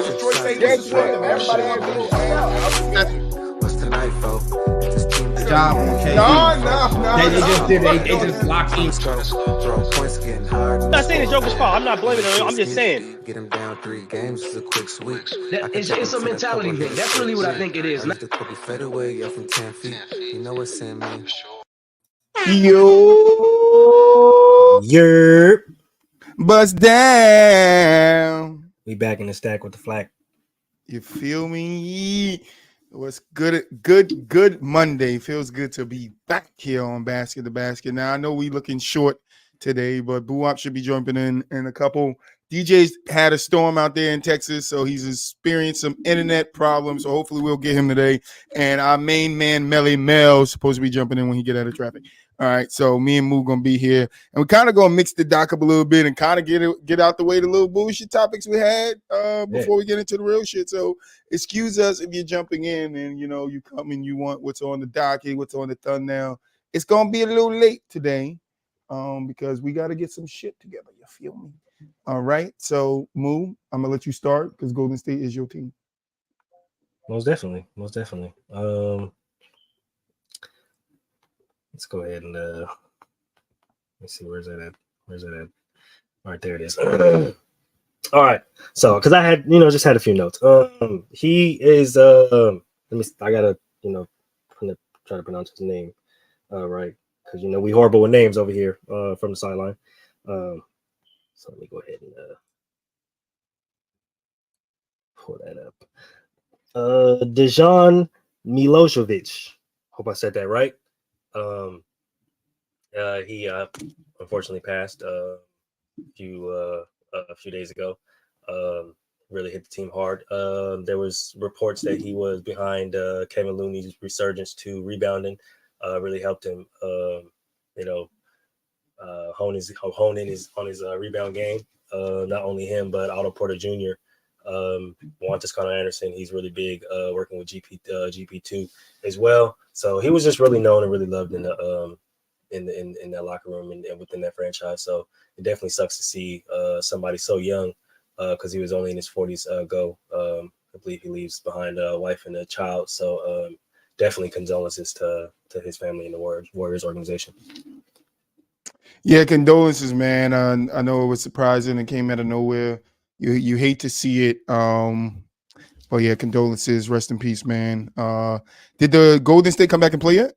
Detroit State just swept them. Everybody had to go. What's tonight, folks? Job, okay. No. They just locked in. Throw points getting hard. I'm not saying it's Joker's fault. I'm not blaming him. I'm just saying. Get him down 3 games is a quick sweep. It's a mentality thing. That's really what I think it is. The Kobe fade away, yeah, from 10 feet. You know what's in me. Yerp. Bust down. We back in the stack with the flag. You feel me? What's good Monday. Feels good to be back here on Basket to Basket. Now I know we looking short today, but Boo-Wop should be jumping in a couple. DJ's had a storm out there in Texas, so he's experienced some internet problems. So hopefully we'll get him today. And our main man, Melly Mel, is supposed to be jumping in when he get out of traffic. All right, so me and Moo gonna be here, and we kind of gonna mix the doc up a little bit and kind of get out the way the little bullshit topics we had before we get into the real shit. So excuse us if you're jumping in and you come and you want what's on the docket, what's on the thumbnail. It's gonna be a little late today, because we got to get some shit together. You feel me? All right, so Moo, I'm gonna let you start because Golden State is your team. Most definitely. Let's go ahead and let's see, where's that at? All right, there it is. All right, so because I had just had a few notes. He is I gotta try to pronounce his name right, because we horrible with names over here from the sideline. So let me go ahead and pull that up. Dejan Milojevic. Hope I said that right. He unfortunately passed a few days ago. Really hit the team hard. There was reports that he was behind Kevin Looney's resurgence to rebounding. Really helped him, hone in on his rebound game. Not only him, but Otto Porter Jr. Juantas Connor Anderson, he's really big, working with GP2 as well. So he was just really known and really loved in the in that locker room and within that franchise. So it definitely sucks to see somebody so young, because he was only in his 40s go. I believe he leaves behind a wife and a child. So definitely condolences to his family and the Warriors organization. Yeah, condolences, man. I know it was surprising and came out of nowhere. You hate to see it. But yeah, condolences. Rest in peace, man. Did the Golden State come back and play yet?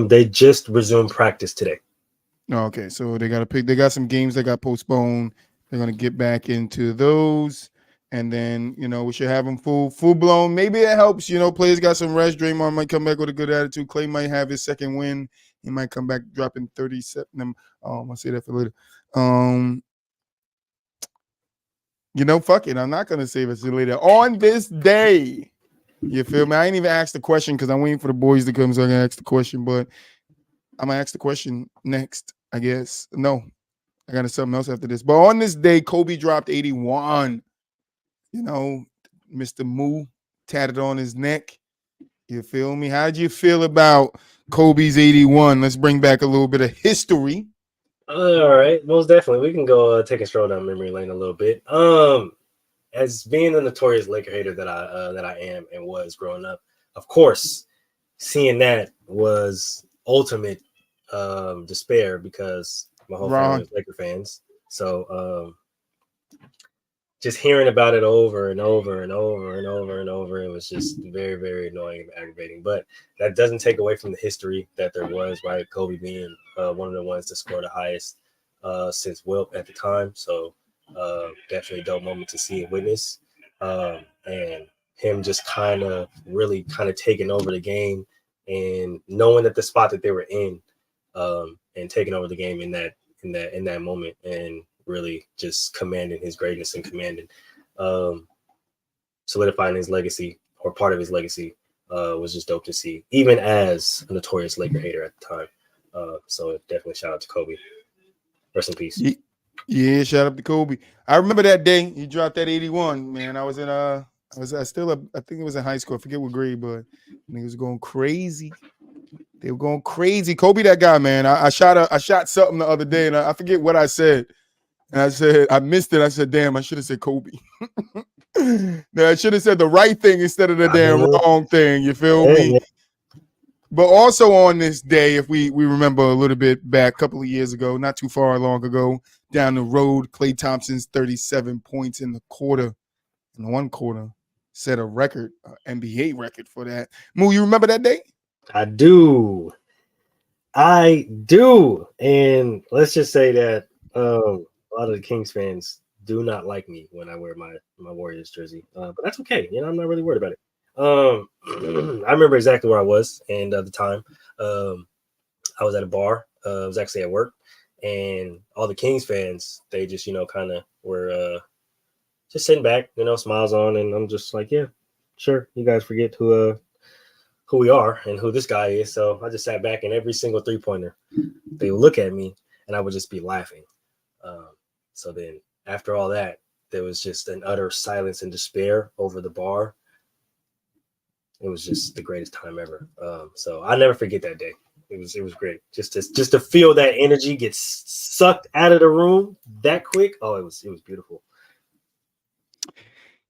They just resumed practice today. Okay, so they got some games that got postponed. They're gonna get back into those, and then we should have them full blown. Maybe it helps. Players got some rest. Draymond might come back with a good attitude. Clay might have his second win. He might come back dropping 37. I'll say that for later. Fuck it. I'm not gonna save it till later. On this day, you feel me? I ain't even asked the question because I'm waiting for the boys to come so I can ask the question. But I'm gonna ask the question next, I guess. No, I got something else after this. But on this day, Kobe dropped 81. Mr. Moo tatted on his neck. You feel me? How'd you feel about Kobe's 81? Let's bring back a little bit of history. All right, most definitely. We can go take a stroll down memory lane a little bit. As being the notorious Laker hater that I am and was growing up, of course, seeing that was ultimate despair because my whole family was Laker fans. So just hearing about it over and over and over and over and over, it was just very, very annoying and aggravating. But that doesn't take away from the history that there was, right? Kobe being one of the ones to score the highest since Wilt at the time. So definitely a dope moment to see and witness. And him just really taking over the game and knowing that the spot that they were in, and taking over the game in that moment and really just commanding his greatness and solidifying his legacy or part of his legacy was just dope to see, even as a notorious Laker hater at the time. So definitely shout out to Kobe. Rest in peace. Yeah, shout out to Kobe. I remember that day he dropped that 81. Man, I think it was in high school. I forget what grade, but he was going crazy. They were going crazy. Kobe, that guy, man. I shot something the other day, and I forget what I said. And I said I missed it. I said, "Damn, I should have said Kobe." Now I should have said the right thing instead of the damn wrong thing. You feel me? Yeah. But also on this day, if we remember a little bit back, a couple of years ago, not too far long ago, down the road, Klay Thompson's 37 points in the one quarter, set a record, NBA record for that. Moo, you remember that day? I do. And let's just say that a lot of the Kings fans do not like me when I wear my Warriors jersey. But that's okay. I'm not really worried about it. I remember exactly where I was, and at the time, I was at a bar. I was actually at work, and all the Kings fans, they just, kind of were just sitting back, smiles on, and I'm just like, yeah, sure. You guys forget who we are and who this guy is. So I just sat back, and every single 3-pointer, they would look at me, and I would just be laughing. So then after all that, there was just an utter silence and despair over the bar. It was just the greatest time ever. So I'll never forget that day. It was great. Just to feel that energy get sucked out of the room that quick. Oh, it was beautiful.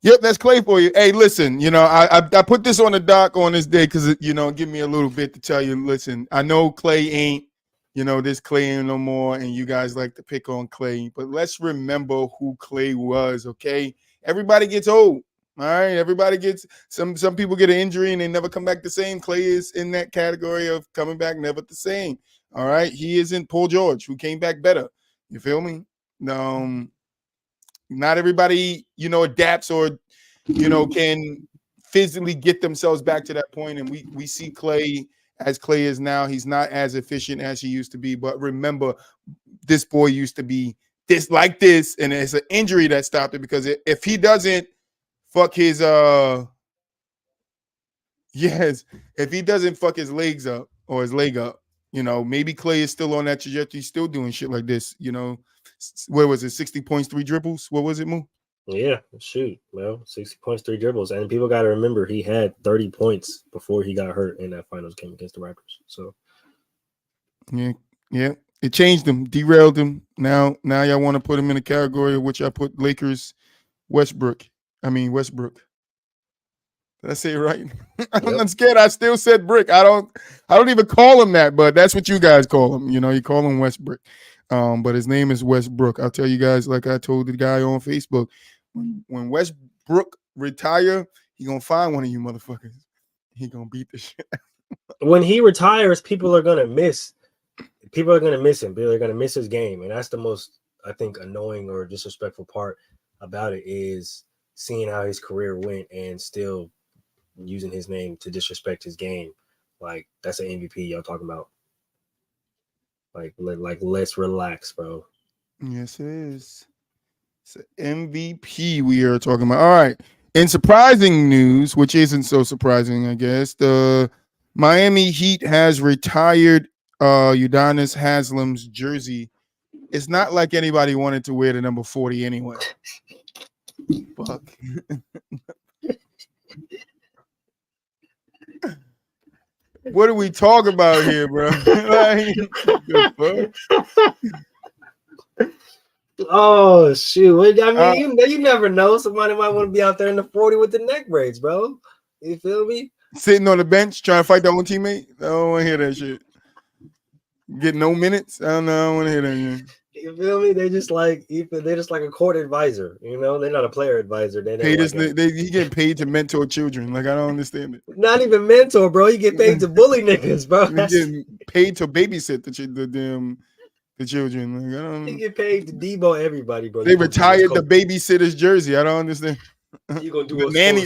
Yep, that's Klay for you. Hey, listen, I put this on the doc on this day because give me a little bit to tell you. Listen, I know Klay ain't, this Klay ain't no more, and you guys like to pick on Klay, but let's remember who Klay was. Okay, everybody gets old. All right, everybody gets some people get an injury and they never come back the same. Klay is in that category of coming back never the same. All right, he isn't Paul George who came back better. You feel me? Not everybody, adapts or, can physically get themselves back to that point. And we see Klay as Klay is now. He's not as efficient as he used to be. But remember, this boy used to be this, and it's an injury that stopped it, because if he doesn't fuck his if he doesn't fuck his legs up or his leg up, maybe Klay is still on that trajectory, still doing shit like this. What was it? 60 points, 3 dribbles. What was it, Moo? Yeah, shoot, 60 points, 3 dribbles, and people got to remember he had 30 points before he got hurt in that finals game against the Raptors. So yeah, it changed him, derailed him. Now y'all want to put him in a category of which I put Lakers, Westbrook. Did I say it right? I'm scared. I still said Brick. I don't even call him that, but that's what you guys call him. You call him Westbrook. But his name is Westbrook. I'll tell you guys, like I told the guy on Facebook, when Westbrook retire, he gonna find one of you motherfuckers. He gonna beat the shit. When he retires, people are gonna miss him. People are gonna miss his game, and that's the most, I think, annoying or disrespectful part about it, is seeing how his career went and still using his name to disrespect his game. Like, that's an MVP y'all talking about. Like let's relax, bro. Yes, it is. It's an MVP we are talking about. All right. In surprising news, which isn't so surprising, I guess, the Miami Heat has retired Udonis Haslam's jersey. It's not like anybody wanted to wear the number 40 anyway. Fuck. What are we talking about here, bro? Oh shoot! I mean, you never know. Somebody might want to be out there in the 40 with the neck braids, bro. You feel me? Sitting on the bench trying to fight their own teammate. I don't want to hear that shit. Get no minutes. I don't want to hear that shit. You feel me? They're just like a court advisor. They're not a player advisor. He getting paid to mentor children. Like, I don't understand it. Not even mentor, bro. You get paid to bully niggas, bro. He getting paid to babysit the children. Like, I don't. You get paid to Debo everybody, bro. They retired the babysitter's jersey. I don't understand. You gonna do the nanny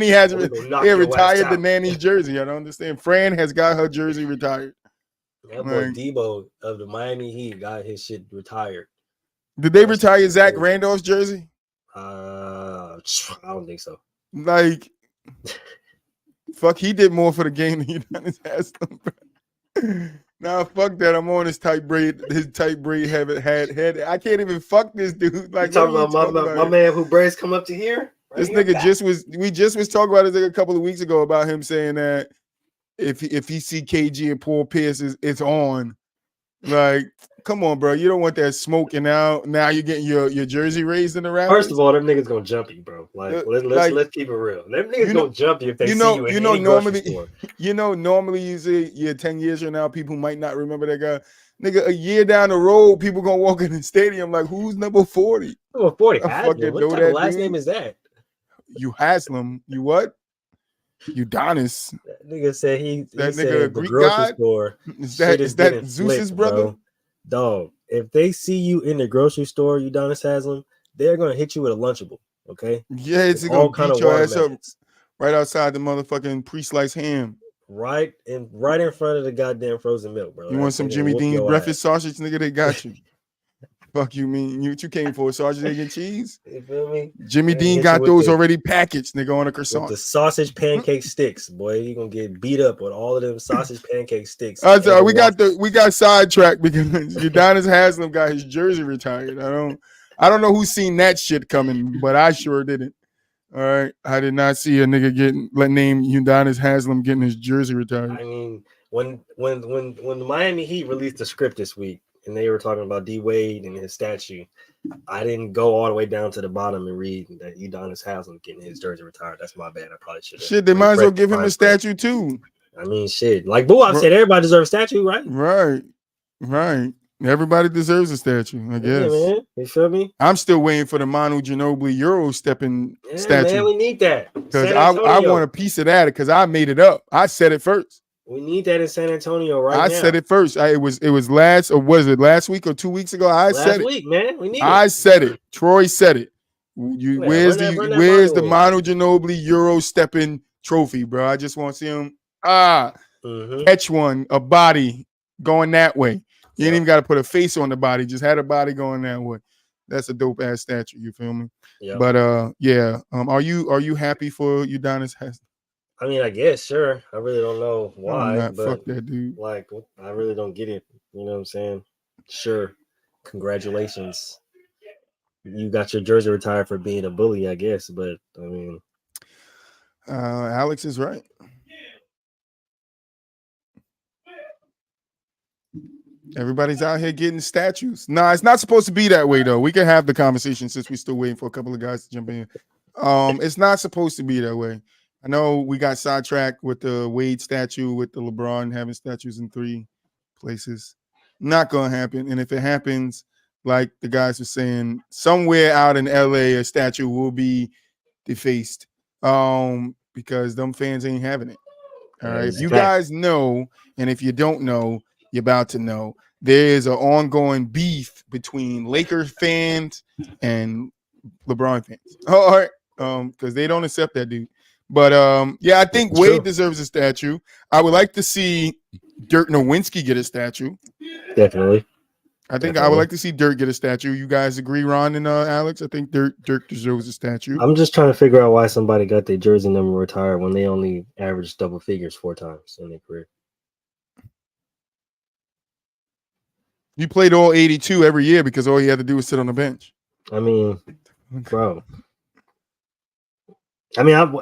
has they retired the nanny's out. Jersey. I don't understand. Fran has got her jersey retired. That boy Debo of the Miami Heat got his shit retired. Did they retire Zach Randolph's jersey? I don't think so. Like, fuck, he did more for the game than he done his ass. Nah, fuck that. I'm on his tight braid. His tight braid head. I can't even fuck this dude. Like, you talking about my man who braids come up to here? Right this here, nigga we just was talking about this like a couple of weeks ago about him saying that if he see KG and Paul Pierce, it's on. Like, come on, bro. You don't want that smoke, and now you're getting your jersey raised in the First of rafters. all, them niggas gonna jump you, bro. Like Like let's keep it real. Them niggas you know, gonna jump you if they see you in any grocery normally, store. normally you say, yeah, 10 years from now, people might not remember that guy. Nigga, a year down the road, people gonna walk in the stadium like, who's number 40? Oh, 40 I Haslam. fucking What know type of that last dude. name is that? You Haslam. You what? Udonis. That nigga said he That nigga a said the Greek grocery god? store Is shit is that getting Zeus's flipped, brother? bro. Dog, if they see you in the grocery store, Udonis Haslam, they're gonna hit you with a Lunchable. Okay, Yeah, it's With gonna all kind beat of your water ass up methods. right outside the motherfucking pre-sliced ham. Right in front of the goddamn frozen milk, bro. You want some They're gonna Jimmy whoop Dean's your breakfast ass. sausage, nigga? They got you. Fuck you mean? You came for sausage, egg, and cheese? You feel me? Jimmy They're gonna Dean hit you got with those the already packaged, nigga, on a with croissant. the sausage pancake sticks, boy. You're gonna get beat up with all of them sausage pancake sticks. Sorry, Ever we walk- got sidetracked because Udonis Haslam got his jersey retired. I don't know who's seen that shit coming, but I sure didn't. All right, I did not see a nigga named Udonis Haslam getting his jersey retired. I mean, when the Miami Heat released the script this week and they were talking about D Wade and his statue, I didn't go all the way down to the bottom and read that Udonis Haslam getting his jersey retired. That's my bad. I probably should have. Shit, they might as well give him a statue too. I mean, shit. Like Boo said, everybody deserves a statue, right? Right. Everybody deserves a statue, I guess. Yeah, man. You feel me? I'm still waiting for the Manu Ginobili Euro stepping statue. Man, we need that. Because I want a piece of that because I made it up. I said it first. We need that in San Antonio now. I said it first. It was last, or was it last week or 2 weeks ago? Last week, man. We need it. I said it. Troy said it. Where's the Manu Ginobili Euro stepping trophy, bro? I just want to see him catch one, a body going that way. You ain't even got to put a face on the body. Just had a body going that way. That's a dope ass statue. You feel me? Yep. But yeah. Are you happy for Udonis Haslam? I mean, I guess sure. I really don't know why. But fuck that dude. Like, I really don't get it. You know what I'm saying? Sure. Congratulations. You got your jersey retired for being a bully, I guess. But I mean, Alex is right. Everybody's out here getting statues. Nah, it's not supposed to be that way though. We can have the conversation since we're still waiting for a couple of guys to jump in. It's not supposed to be that way. I know we got sidetracked with the Wade statue, with the LeBron having statues in 3 places. Not gonna happen. And if it happens, like the guys were saying, somewhere out in LA, a statue will be defaced. Because them fans ain't having it. All right. If you guys know, and if you don't know, you're about to know. There is an ongoing beef between Lakers fans and LeBron fans. All right. Because they don't accept that dude. But yeah, I think Wade deserves a statue. I would like to see Dirk Nowitzki get a statue. Definitely. I would like to see Dirk get a statue. You guys agree, Ron and Alex? I think Dirk deserves a statue. I'm just trying to figure out why somebody got their jersey number retired when they only averaged double figures 4 times in their career. He played all 82 every year because all he had to do was sit on the bench. I mean, bro. I mean,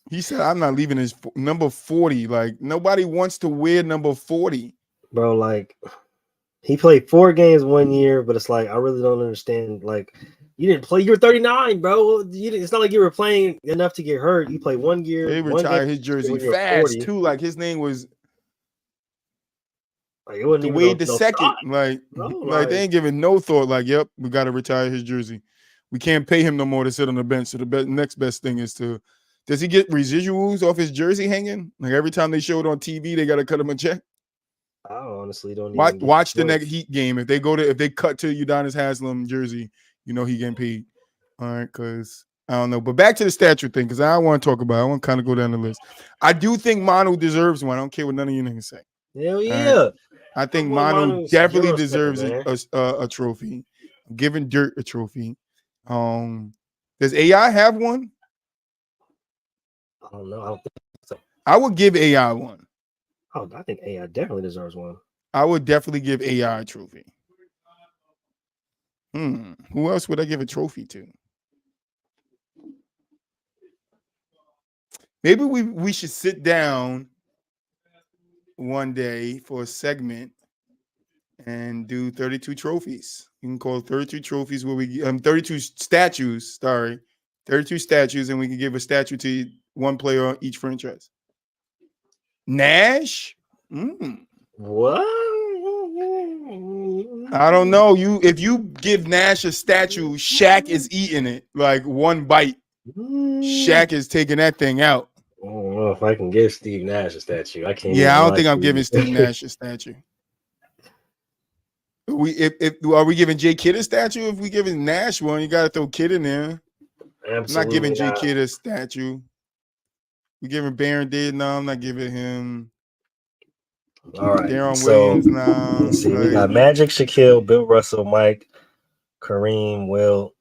he said, I'm not leaving his number 40. Like, nobody wants to wear number 40. Bro, like, he played 4 games 1 year, but it's like, I really don't understand. Like, you didn't play. You were 39, bro. It's not like you were playing enough to get hurt. You played 1 year. They retired his jersey fast, too. Like, his name was it wasn't even Wade the second. Like, they ain't giving no thought. Like, yep, we got to retire his jersey. We can't pay him no more to sit on the bench. So the next best thing is to, does he get residuals off his jersey hanging? Like every time they show it on TV, they got to cut him a check. I honestly don't watch the next Heat game. If they cut to Udonis Haslam jersey, you know he getting paid. All right, because I don't know. But back to the statue thing, because I want to talk about it. I want to kind of go down the list. I do think Manu deserves one. I don't care what none of you niggas say. Hell yeah. Right? I think Manu definitely deserves a trophy. I'm giving Dirk a trophy. Does AI have one? I don't know. I don't think so. I would give AI one. Oh, I think AI definitely deserves one. I would definitely give AI a trophy. Who else would I give a trophy to? Maybe we should sit down one day for a segment and do 32 trophies. You can call 32 trophies where we 32 statues, sorry. 32 statues, and we can give a statue to one player on each franchise. Nash? What? I don't know. If you give Nash a statue, Shaq is eating it like one bite. Shaq is taking that thing out. I don't know if I can give Steve Nash a statue. I can't. Yeah, I don't think I'm giving Steve Nash a statue. Are we giving J Kidd a statue? If we giving Nash one, you got to throw Kidd in there. I'm not giving J Kidd a statue. We giving Baron David. No, I'm not giving him. All right. Darren Williams. No. Let's see. We got Magic, Shaquille, Bill Russell, Mike, Kareem, Will,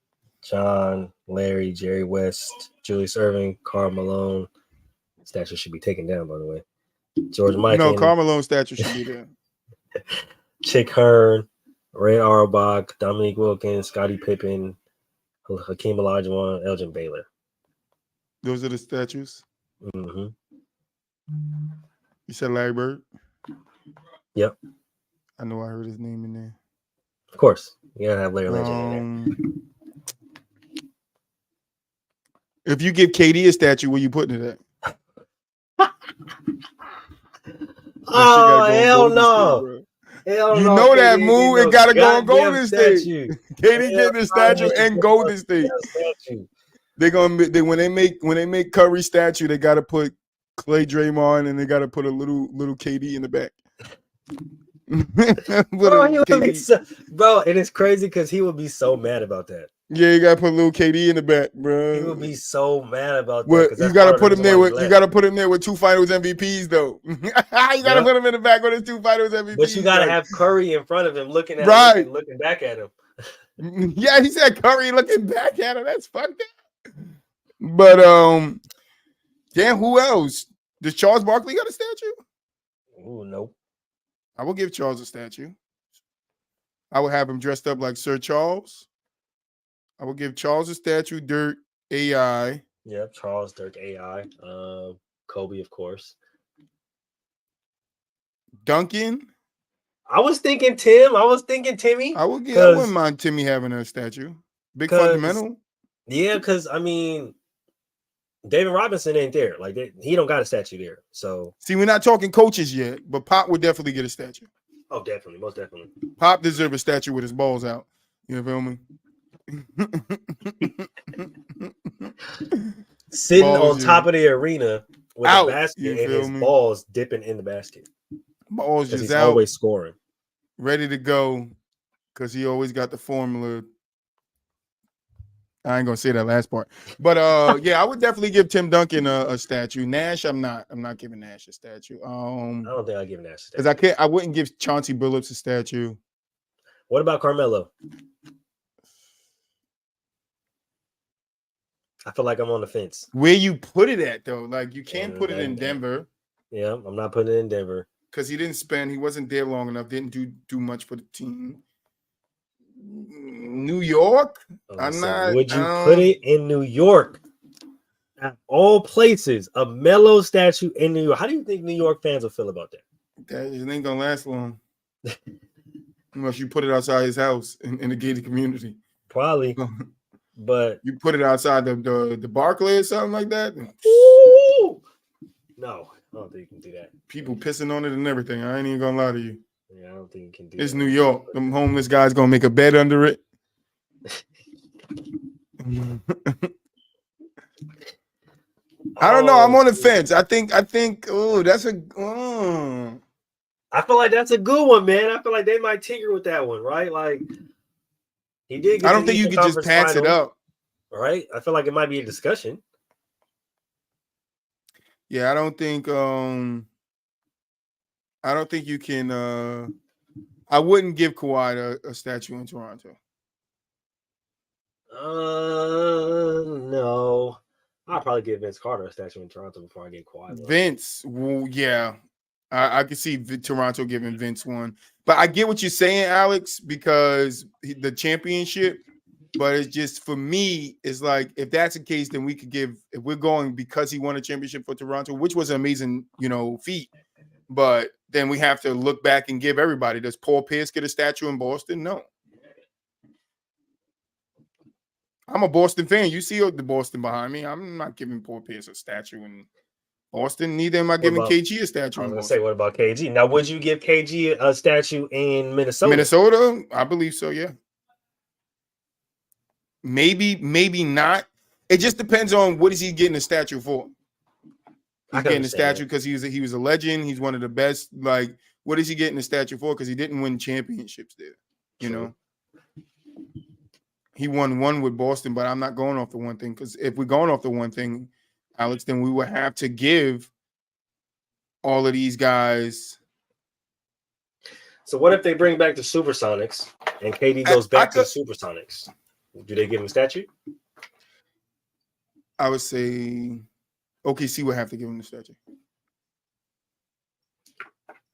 John, Larry, Jerry West, Julius Erving, Karl Malone. Statue should be taken down, by the way. George Mikan. No, Karl Malone statue should be there. Chick Hearn, Ray Auerbach, Dominique Wilkins, Scottie Pippen, Hakeem Olajuwon, Elgin Baylor. Those are the statues. Mm-hmm. You said Larry Bird? Yep. I know I heard his name in there. Of course. You gotta have Larry Legend in there. If you give KD a statue, where you putting it at? Oh, hell no. You know that move, it gotta go on Golden State. KD getting a statue and Golden State. When they make Curry statue, they gotta put Clay Draymond and they gotta put a little KD in the back. Bro, and it's crazy because he would be so mad about that. Yeah, you gotta put a little KD in the back, bro. He would be so mad about that. Well, you gotta put him there with 2 Finals MVPs, though. You gotta put him in the back with his 2 Finals MVPs. But you gotta have Curry in front of him, looking at him and looking back at him. Yeah, he said Curry looking back at him. That's fucked up. But damn, who else? Does Charles Barkley got a statue? Oh, nope. I will give Charles a statue. I would have him dressed up like Sir Charles. I will give Charles a statue. Dirk, AI. Yep, Charles, Dirk, AI. Kobe, of course. Duncan. I was thinking Tim. I was thinking Timmy. I wouldn't mind Timmy having a statue. Big fundamental. Yeah, because I mean, David Robinson ain't there. Like he don't got a statue there. So see, we're not talking coaches yet, but Pop would definitely get a statue. Oh, definitely, most definitely. Pop deserves a statue with his balls out. You feel me? Sitting on top of the arena with a basket and his balls dipping in the basket. Balls just he's out, always scoring, ready to go, because he always got the formula. I ain't gonna say that last part, but yeah, I would definitely give Tim Duncan a statue. Nash, I'm not giving Nash a statue. I don't think I give Nash a statue because I wouldn't give Chauncey Billups a statue. What about Carmelo? I feel like I'm on the fence. Where you put it at though? Like you can't put it in Denver. Yeah, I'm not putting it in Denver because he wasn't there long enough. Didn't do much for the team. New York? Would you put it in New York? At all places, a Melo statue in New York. How do you think New York fans will feel about that? That ain't gonna last long. Unless you put it outside his house in the gated community. Probably. But you put it outside the Barclay or something like that. Ooh! No, I don't think you can do that. People pissing on it and everything. I ain't even gonna lie to you. Yeah, I don't think you can do it's that. New York. Them homeless guys gonna make a bed under it. I don't know. I'm on the fence. I think. Oh, that's a. I feel like that's a good one, man. I feel like they might tinker with that one, right? Like he did. I don't think you could just pass it up, right? I feel like it might be a discussion. Yeah, I don't think. I don't think you can. I wouldn't give Kawhi a statue in Toronto. No. I'll probably give Vince Carter a statue in Toronto before I get Kawhi. Vince, well, yeah. I could see Toronto giving Vince one. But I get what you're saying, Alex, because the championship, but it's just, for me, it's like, if that's the case, then we could give, if we're going because he won a championship for Toronto, which was an amazing, feat. But then we have to look back and give everybody. Does Paul Pierce get a statue in Boston? No. I'm a Boston fan. You see the Boston behind me. I'm not giving Paul Pierce a statue in Boston. Neither am I giving KG a statue I was in gonna Boston. say, what about KG? Now, would you give KG a statue in Minnesota? Minnesota, I believe so. Yeah. Maybe not. It just depends on what is he getting a statue for. He's getting a statue because he was a legend. He's one of the best. Like, what is he getting a statue for? Because he didn't win championships there. You know, he won one with Boston, but I'm not going off the one thing, because if we're going off the one thing, Alex, then we would have to give all of these guys. So what if they bring back the Supersonics and KD goes back to the Supersonics? Do they give him a statue? I would say OKC would have to give him the statue.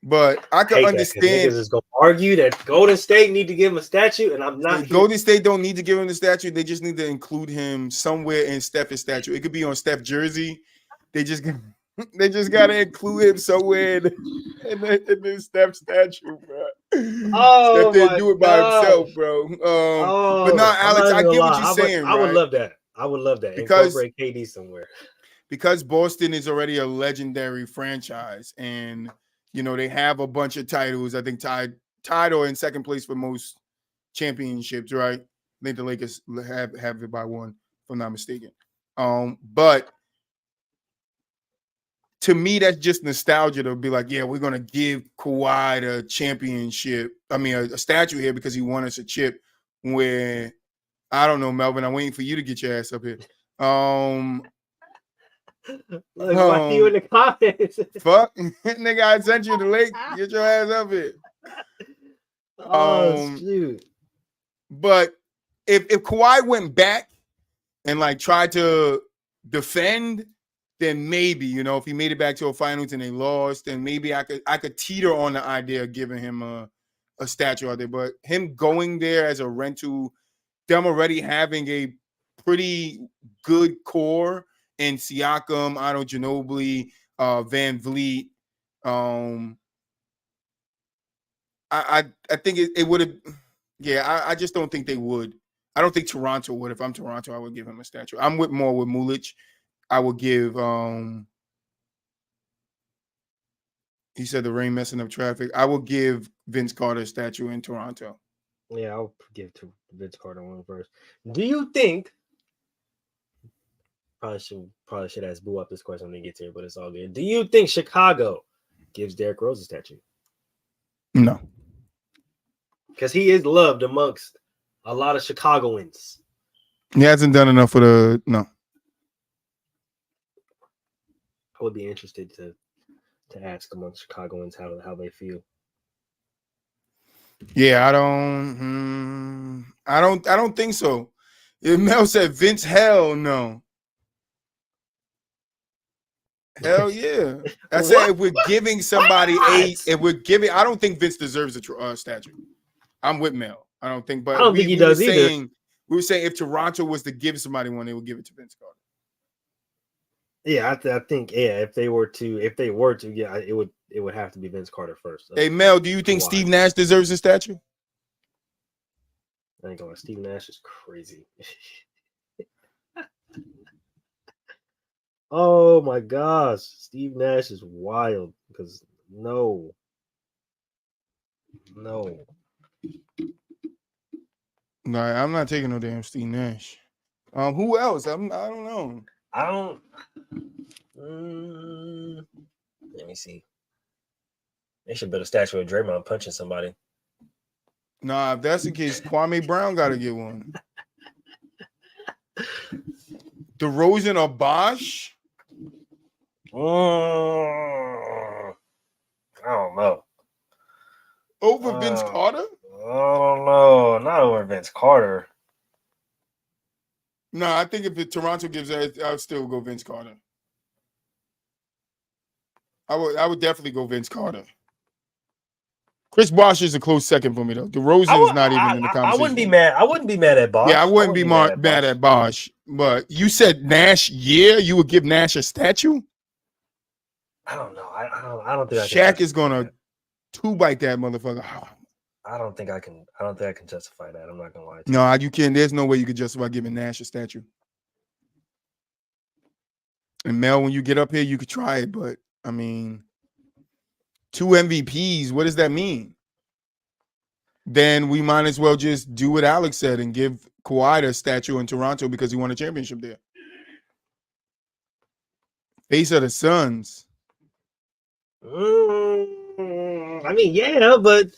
But I can understand. Niggas is going to argue that Golden State need to give him a statue, and I'm not. Golden State don't need to give him the statue. They just need to include him somewhere in Steph's statue. It could be on Steph jersey. They just got to include him somewhere in the Steph statue, bro. Oh, Steph didn't do it by himself, bro. But no, Alex, I get what you're saying. I would love that. I would love that. Because incorporate KD somewhere. Because Boston is already a legendary franchise, and you know they have a bunch of titles. I think tied or in second place for most championships, right? I think the Lakers have it by one, if I'm not mistaken. But to me, that's just nostalgia to be like, yeah, we're gonna give Kawhi the championship. I mean, a statue here because he won us a chip. Where I don't know, Melvin. I'm waiting for you to get your ass up here. Why you in the comments? Fuck, nigga, I sent you the link. Get your ass up here. Shoot. But if Kawhi went back and like tried to defend, then maybe, you know, if he made it back to a finals and they lost, then maybe I could teeter on the idea of giving him a statue out there. But him going there as a rental, them already having a pretty good core in Siakam, Otto Ginobili, Van Vliet. I think it would have. Yeah, I just don't think they would. I don't think Toronto would. If I'm Toronto, I would give him a statue. I'm more with Mulic. I would give. He said the rain messing up traffic. I will give Vince Carter a statue in Toronto. Yeah, I'll give to Vince Carter one first. Do you think? Probably should ask Boo up this question when he gets here, but it's all good. Do you think Chicago gives Derrick Rose a statue? No, because he is loved amongst a lot of Chicagoans. He hasn't done enough for the no. I would be interested to ask amongst Chicagoans how they feel. Yeah, I don't think so. If Mel said Vince, hell no. Hell yeah. I said if we're giving somebody I don't think Vince deserves a statue. I'm with Mel. I don't think, but I don't think he does either. We were saying if Toronto was to give somebody one, they would give it to Vince Carter. Yeah, I think if they were to, yeah, it would have to be Vince Carter first. Hey Mel, do you think Steve Nash deserves a statue? I ain't gonna lie, Steve Nash is crazy. Oh my gosh, Steve Nash is wild because no. No, I'm not taking no damn Steve Nash. Who else? I don't know. Let me see. They should build a statue of Draymond punching somebody. Nah, if that's the case, Kwame Brown got to get one. DeRozan or Bosh? I don't know. Over Vince Carter? I don't know. Not over Vince Carter. No, I think if Toronto gives that, I'll still go Vince Carter. I would definitely go Vince Carter. Chris Bosh is a close second for me though. DeRozan is not even in the conversation. I wouldn't be mad at Bosh. Yeah, I wouldn't be mad at Bosh. But you said Nash, you would give Nash a statue? I don't know. I don't think I can Shaq is justify gonna that. two-bite that motherfucker. I don't think I can justify that. I'm not gonna lie to No, you can't. There's no way you could justify giving Nash a statue. And Mel, when you get up here, you could try it, but I mean, 2 MVPs. What does that mean? Then we might as well just do what Alex said and give Kawhi a statue in Toronto because he won a championship there. Face of the Suns. I mean, yeah, but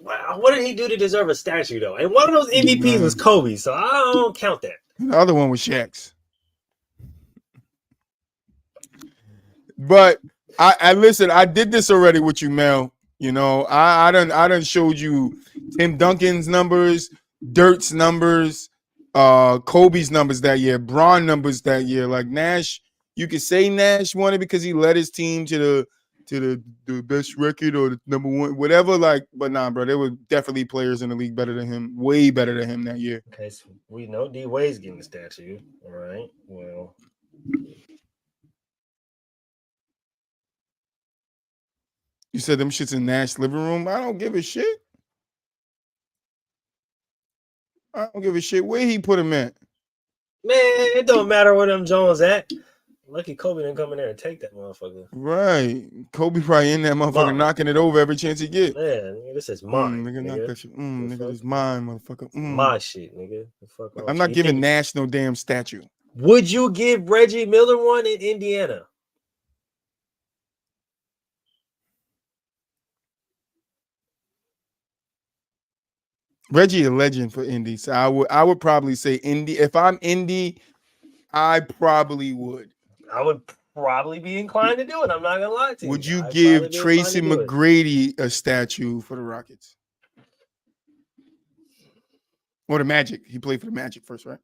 what did he do to deserve a statue though? And one of those MVPs was Kobe, so I don't count that. The other one was Shaq's. But I listen, I did this already with you, Mel. You know, I done showed you Tim Duncan's numbers, Dirt's numbers, Kobe's numbers that year, Bron numbers that year. Like Nash, you could say Nash won it because he led his team to the best record or the number one, whatever. Like, but nah, bro, there were definitely players in the league better than him, way better than him that year. Okay, so we know D Wade's getting the statue. All right, well. You said them shits in Nash living room. I don't give a shit. I don't give a shit where he put him at. Man, it don't matter where them Jones at. Lucky Kobe didn't come in there and take that motherfucker. Right. Kobe probably in that motherfucker knocking it over every chance he get. Man, this is mine. Nigga, knock that shit. Nigga, this is mine, motherfucker. My shit, nigga. The fuck I'm not giving Nash no damn statue. Would you give Reggie Miller one in Indiana? Reggie a legend for Indy, so I would probably say Indy. If I'm Indy, I probably would. I would probably be inclined to do it. I'm not gonna lie to you. Would you give Tracy McGrady a statue for the Rockets? Or the Magic? He played for the Magic first, right?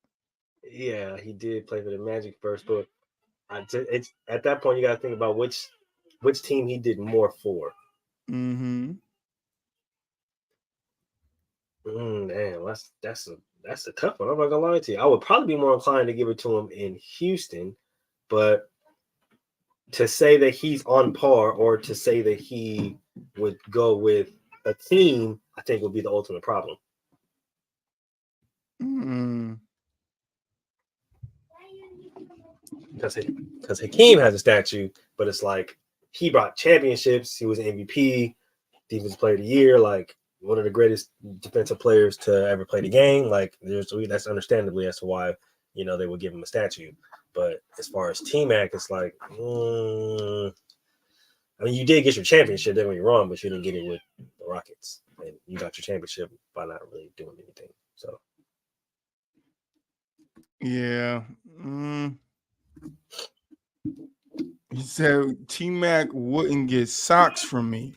Yeah, he did play for the Magic first, but it's at that point you got to think about which team he did more for. Mm-hmm. Damn, that's a tough one. I'm not gonna lie to you. I would probably be more inclined to give it to him in Houston, but to say that he's on par or to say that he would go with a team, I think would be the ultimate problem. Because Hakeem has a statue, but it's like he brought championships. He was an MVP, Defensive Player of the Year, like one of the greatest defensive players to ever play the game. Like that's understandably as to why they would give him a statue. But as far as T-Mac, it's like, I mean, you did get your championship. Don't get me wrong, but you didn't get it with the Rockets, and you got your championship by not really doing anything. So, yeah. He said T-Mac wouldn't get socks from me.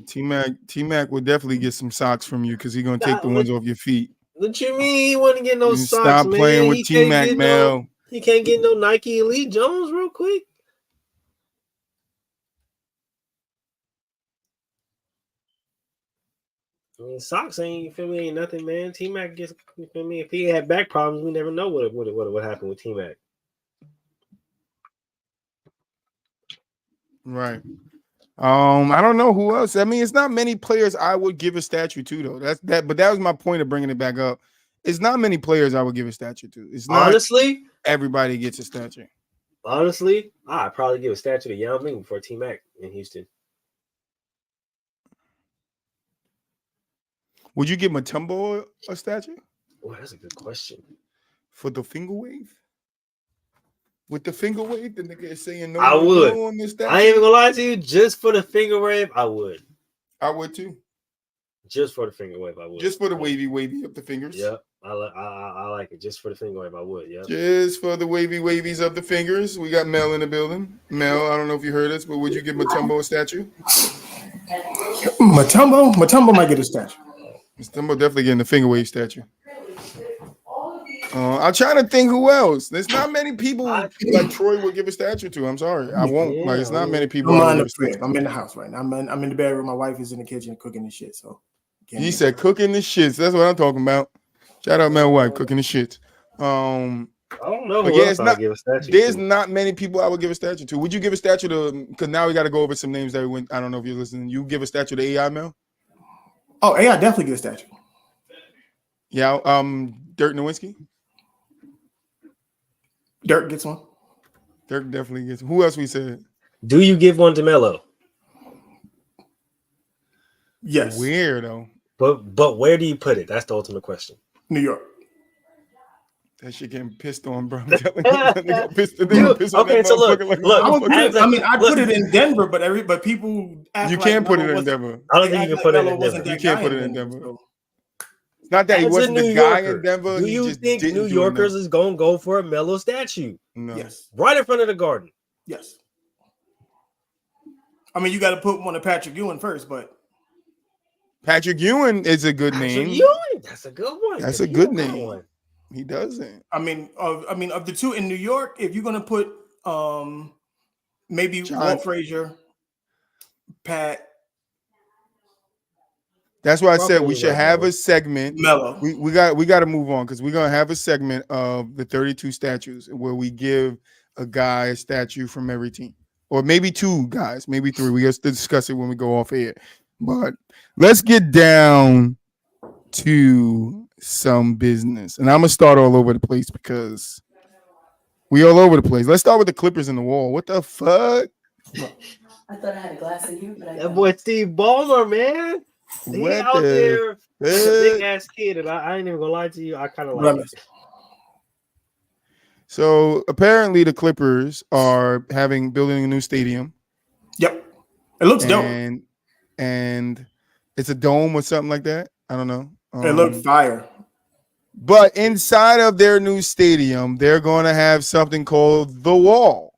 T-Mac would definitely get some socks from you because he's gonna take the ones off your feet. What you mean he wouldn't get no socks? Stop playing with T-Mac, Mel. He can't get no Nike Elite Jones real quick. I mean, socks ain't nothing, man. T-Mac gets, if he had back problems, we never know what happened with T-Mac. Right. I don't know who else. I mean, it's not many players I would give a statue to, though. But that was my point of bringing it back up. It's not many players I would give a statue to. It's not honestly everybody gets a statue. Honestly, I'd probably give a statue to Yao Ming before T-Mac in Houston. Would you give Mutombo a statue? Oh, that's a good question. For the finger wave? With the finger wave, the nigga is saying no. I would. No on this statue? I ain't even gonna lie to you. Just for the finger wave, I would. I would too. Just for the finger wave, I would. Just for the wavy of the fingers. Yep, I like it. Just for the finger wave, I would. Yeah. Just for the wavies of the fingers. We got Mel in the building. Mel, I don't know if you heard us, but would you give Mutombo a statue? Mutombo might get a statue. Mutombo definitely getting the finger wave statue. I'm trying to think who else. There's not many people like Troy would give a statue to. I'm sorry, I won't. Like it's not many people. I'm in the house right now. I'm in the bedroom. My wife is in the kitchen cooking the shit. So he said cooking the shits. That's what I'm talking about. Shout out my wife cooking the shits. I don't know But who yeah, else it's I'd not. give a statue There's to. not many people I would give a statue to. Would you give a statue to? Because now we got to go over some names that we went. I don't know if you're listening. You give a statue to AI Mel? Oh, AI definitely get a statue. Yeah. Dirk Nowitzki. Dirk gets one. Dirk definitely gets. Who else we said? Do you give one to Melo? Yes. Where though? But where do you put it? That's the ultimate question. New York. That shit getting pissed on, bro. I'm telling you, they gonna piss, they Dude, gonna piss on okay, that so look, motherfucker like look, I would put motherfucker. it, I mean, I'd look. put it in Denver, but people act You like can't put Melo it in wasn't- Denver. I don't they think you act can like put it Melo in wasn't Denver. that You can't guy put it in Denver. so- It's not that he As a wasn't New the guy Yorker, in Denver. do He you just think didn't New do Yorkers enough. is gonna go for a Melo statue No. Yes. right in front of the Garden? Yes. I mean, you got to put one of Patrick Ewing first, but Patrick Ewing is a good Patrick name. Ewing, that's a good one. That's 'cause a he good don't got name. one. He doesn't. I mean, of the two in New York, if you're gonna put maybe John. Walt Frazier, Pat, That's why I said Probably we should right have now. a segment. Melo. We got to move on because we're gonna have a segment of the 32 statues where we give a guy a statue from every team, or maybe two guys, maybe three. We have to discuss it when we go off air. But let's get down to some business, and I'm gonna start all over the place because we all over the place. Let's start with the Clippers in the wall. What the fuck? I thought I had a glass of you, but I That don't. boy Steve Ballmer, man. He What out there the as a big fuck? ass kid, and I ain't even gonna lie to you. I kind of like Remis. it. So apparently the Clippers are building a new stadium. Yep. It looks dope. And it's a dome or something like that. I don't know. It looked fire. But inside of their new stadium, they're going to have something called the wall.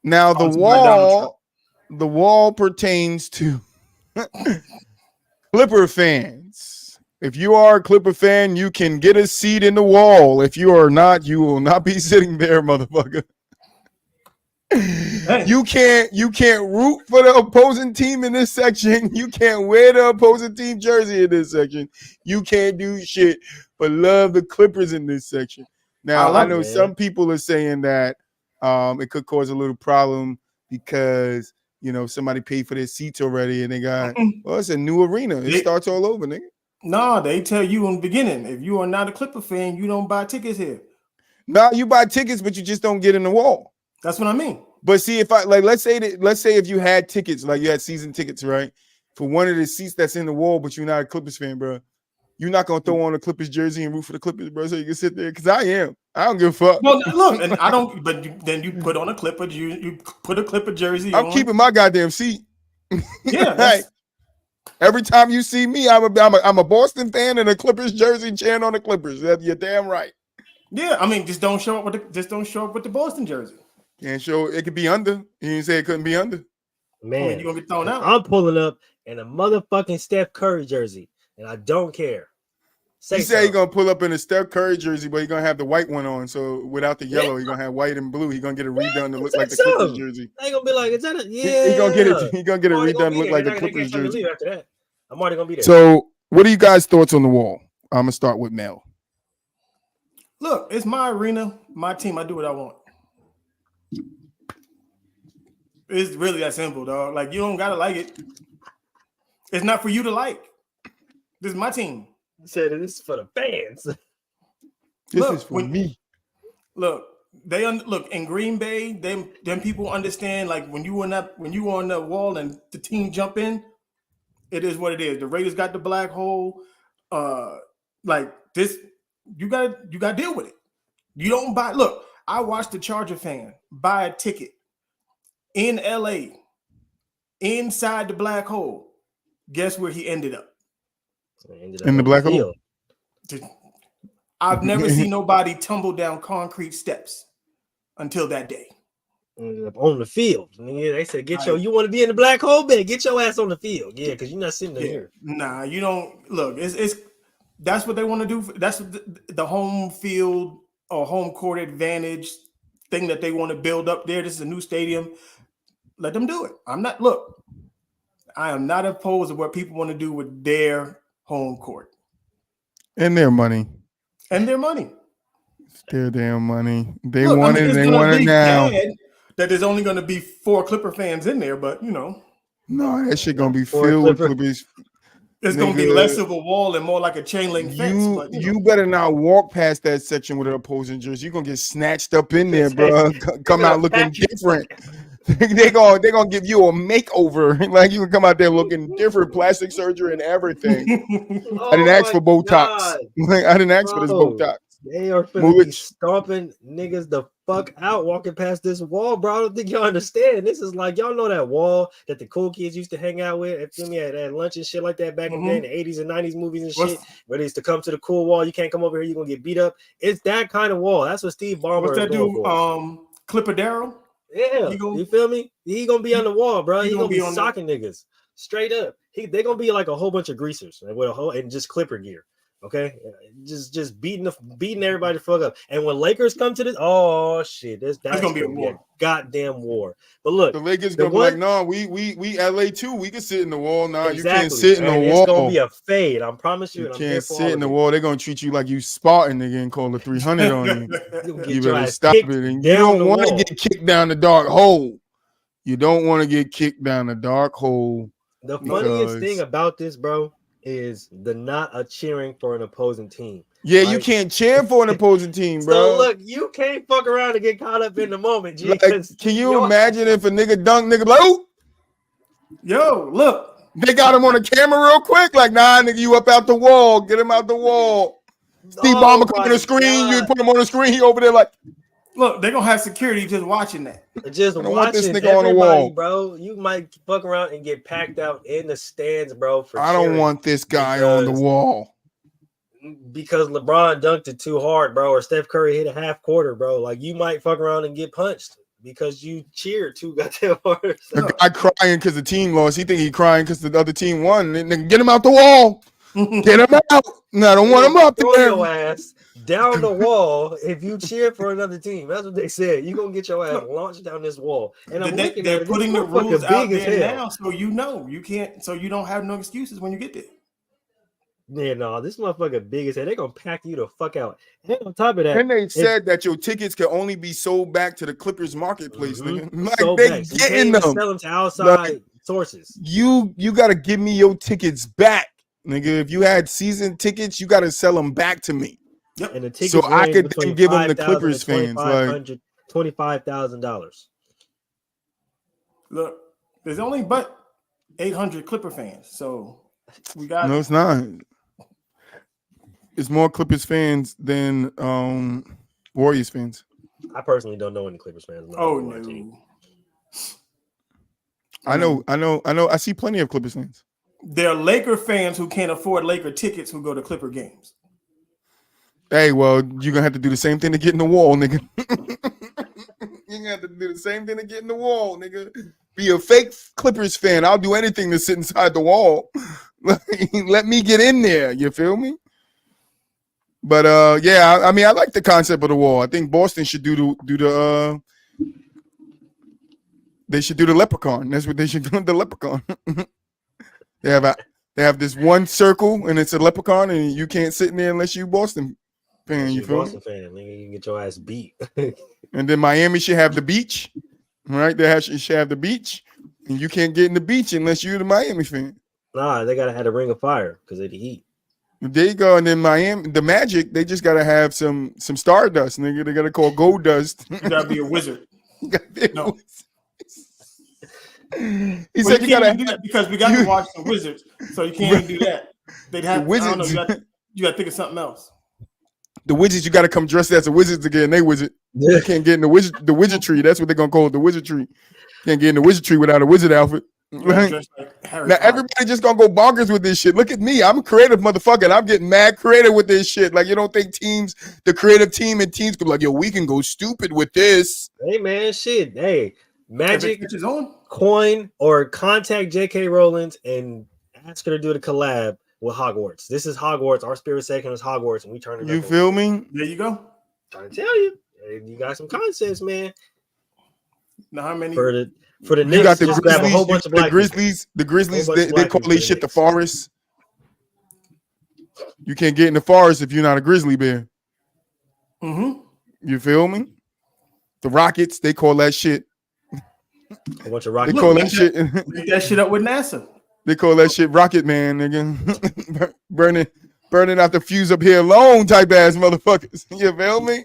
Now the Sponsored by Donald Trump. wall pertains to Clipper fans. If you are a Clipper fan, you can get a seat in the wall. If you are not, you will not be sitting there, motherfucker. Hey. You can't root for the opposing team in this section. You can't wear the opposing team jersey in this section. You can't do shit but love the Clippers in this section. Now I know some people are saying that it could cause a little problem because somebody paid for their seats already and they got it's a new arena. It starts all over, nigga. No, they tell you in the beginning, if you are not a Clipper fan, you don't buy tickets here. No, you buy tickets, but you just don't get in the wall. That's what I mean. But see, if let's say if you had tickets, like you had season tickets, right, for one of the seats that's in the wall, but you're not a Clippers fan, bro, you're not gonna throw on a Clippers jersey and root for the Clippers, bro, so you can sit there. Because I am. I don't give a fuck. Well, look, and I don't. But then you put on a Clipper. You put a Clipper jersey. I'm on. keeping my goddamn seat. Yeah. Right. Every time you see me, I'm a Boston fan and a Clippers jersey cheering on the Clippers. You're damn right. Yeah, I mean, just don't show up with the Boston jersey. And show it could be under. You didn't say it couldn't be under. Man, I mean, you're gonna get thrown out. I'm pulling up in a motherfucking Steph Curry jersey, and I don't care. He said he's gonna pull up in a Steph Curry jersey, but he's gonna have the white one on. So without the yellow, he's gonna have white and blue. He's gonna get it redone to look like the Clippers jersey. They gonna be like, is that a He's gonna get it. He's gonna get it redone to look like the Clippers jersey. After that, I'm already gonna be there. So, what are you guys' thoughts on the wall? I'm gonna start with Mel. Look, it's my arena, my team. I do what I want. It's really that simple, dog. Like, you don't gotta like it. It's not for you to like. This is my team. He said this is for the fans. This Look, is for me. Look, look in Green Bay. Them people understand. Like when you on the wall and the team jump in, it is what it is. The Raiders got the black hole. Like this, you got to deal with it. You don't buy. Look, I watched the Charger fan buy a ticket in LA inside the black hole. Guess where he ended up? In the black hole. I've never seen nobody tumble down concrete steps until that day. On the field. Yeah, they said, you want to be in the black hole, man? Get your ass on the field. Yeah, because you're not sitting there. Nah, you don't. Look, it's that's what they want to do. That's what the home field or home court advantage thing that they want to build up there. This is a new stadium. Let them do it. I am not opposed to what people want to do with their home court. And their money. And their money. Their damn money. They Look, want it. it's They gonna want it be now. bad that there's only gonna be 4 Clipper fans in there, but you know, No, that shit gonna be For filled with Clipper. Clippers. it's gonna be Nigga, less of a wall and more like a chain link fence. But you better not walk past that section with an opposing jersey. You're gonna get snatched up in there, bro. Come out looking different. they gonna give you a makeover. Like you can come out there looking different, plastic surgery and everything. I didn't ask for Botox. Like, I didn't ask for this Bro, Botox. They are Move finna be it. stomping niggas the fuck out walking past this wall, bro. I don't think y'all understand. This is like y'all know that wall that the cool kids used to hang out with. Feel me at lunch and shit like that back in the day, in the 80s and 90s movies and shit. Where they used to come to the cool wall. You can't come over here, you're gonna get beat up. It's that kind of wall. That's what Steve Ballmer what's is that going dude? for. Clipper Darrell? Yeah, you feel me? He gonna be on the wall, bro. He gonna be socking niggas straight up. They gonna be like a whole bunch of greasers with a whole and just Clipper gear. Okay, just beating everybody the fuck up. And when Lakers come to this, oh shit, that's gonna be a goddamn war. But look, the Lakers gonna be like, no, we LA too. We can sit in the wall. Nah, exactly. You can't sit in the wall. It's gonna be a fade. I promise you. You can't sit in the wall. They're gonna treat you like you Spartan again and call a 300 on you. You better stop it. And you don't want to get kicked down the dark hole. You don't want to get kicked down the dark hole. The funniest thing about this, bro, is the not a cheering for an opposing team. Yeah, right? You can't cheer for an opposing team, bro. So look, you can't fuck around and get caught up in the moment. G, like, can you imagine if a nigga dunk, nigga like, oh, yo, look, they got him on the camera real quick. Like, nah, nigga, you up out the wall. Get him out the wall. Steve Ballmer come to the screen. You put him on the screen. He over there like, look, they're gonna have security just watching that. Just watching this nigga on the wall, bro. You might fuck around and get packed out in the stands, bro. I don't want this guy on the wall because LeBron dunked it too hard, bro, or Steph Curry hit a half quarter, bro. Like you might fuck around and get punched because you cheered too goddamn hard. So. The guy crying because the team lost. He think he crying because the other team won. Nigga, get him out the wall. Get him out. No, I don't want him up there. Throw your ass down the wall if you cheer for another team. That's what they said. You're gonna get your ass launched down this wall. And they're putting the rules out there now, so you know you can't. So you don't have no excuses when you get there. Yeah, no, this motherfucker big as hell. They're gonna pack you the fuck out. And on top of that, and they said that your tickets can only be sold back to the Clippers marketplace. Mm-hmm. Like they getting them. Sell them to outside sources. You gotta give me your tickets back, nigga. If you had season tickets, you gotta sell them back to me. Yep. And the tickets so I could then give them the Clippers fans like $25,000. Look, there's only but 800 Clipper fans, so we got. No, it's not. It's more Clippers fans than Warriors fans. I personally don't know any Clippers fans. Oh no. I know. I see plenty of Clippers fans. There are Laker fans who can't afford Laker tickets who go to Clipper games. Hey, well, you're gonna have to do the same thing to get in the wall, nigga. You're gonna have to do the same thing to get in the wall, nigga. Be a fake Clippers fan. I'll do anything to sit inside the wall. Let me get in there. You feel me? But yeah, I mean, I like the concept of the wall. I think Boston should they should do the leprechaun. That's what they should do. The leprechaun. They have this one circle and it's a leprechaun, and you can't sit in there unless you Boston fan. You feel Boston fan, nigga, you can get your ass beat. And then Miami should have the beach, right? They should have the beach, and you can't get in the beach unless you're the Miami fan. Nah, they gotta have a ring of fire because of the heat. There you go. And then Miami, the Magic, they just gotta have some stardust, nigga. They gotta call gold dust. You gotta be a wizard. You gotta be a wizard. He said you gotta do that because we got to watch the Wizards, so you can't even do that. They'd have the Wizards. I don't know, you got to think of something else. The Wizards, you got to come dressed as a Wizards again. They wizard. You can't get in the wizard tree. That's what they're gonna call it, the wizard tree. Can't get in the wizard tree without a wizard outfit. Right? Like now everybody just gonna go bonkers with this shit. Look at me, I'm a creative motherfucker, and I'm getting mad creative with this shit. Like you don't think the creative team and teams could be like, yo, we can go stupid with this. Hey man, shit. Hey, Magic coin or contact J.K. Rowling and ask her to do the collab with Hogwarts. This is Hogwarts. Our Spirit Second is Hogwarts, and we turn it. You feel me? There you go. Trying to tell you, you got some concepts, man. Now how many for the Knicks? You got the just Grizzlies. grab a whole bunch of black the Grizzlies. They call this shit the forest. You can't get in the forest if you're not a grizzly bear. Mm-hmm. You feel me? The Rockets, they call that shit. A bunch of They rocket. call Look, that shit. Make that shit up with NASA. They call that shit Rocket Man, nigga. burning out the fuse up here alone, type ass motherfuckers. You feel me?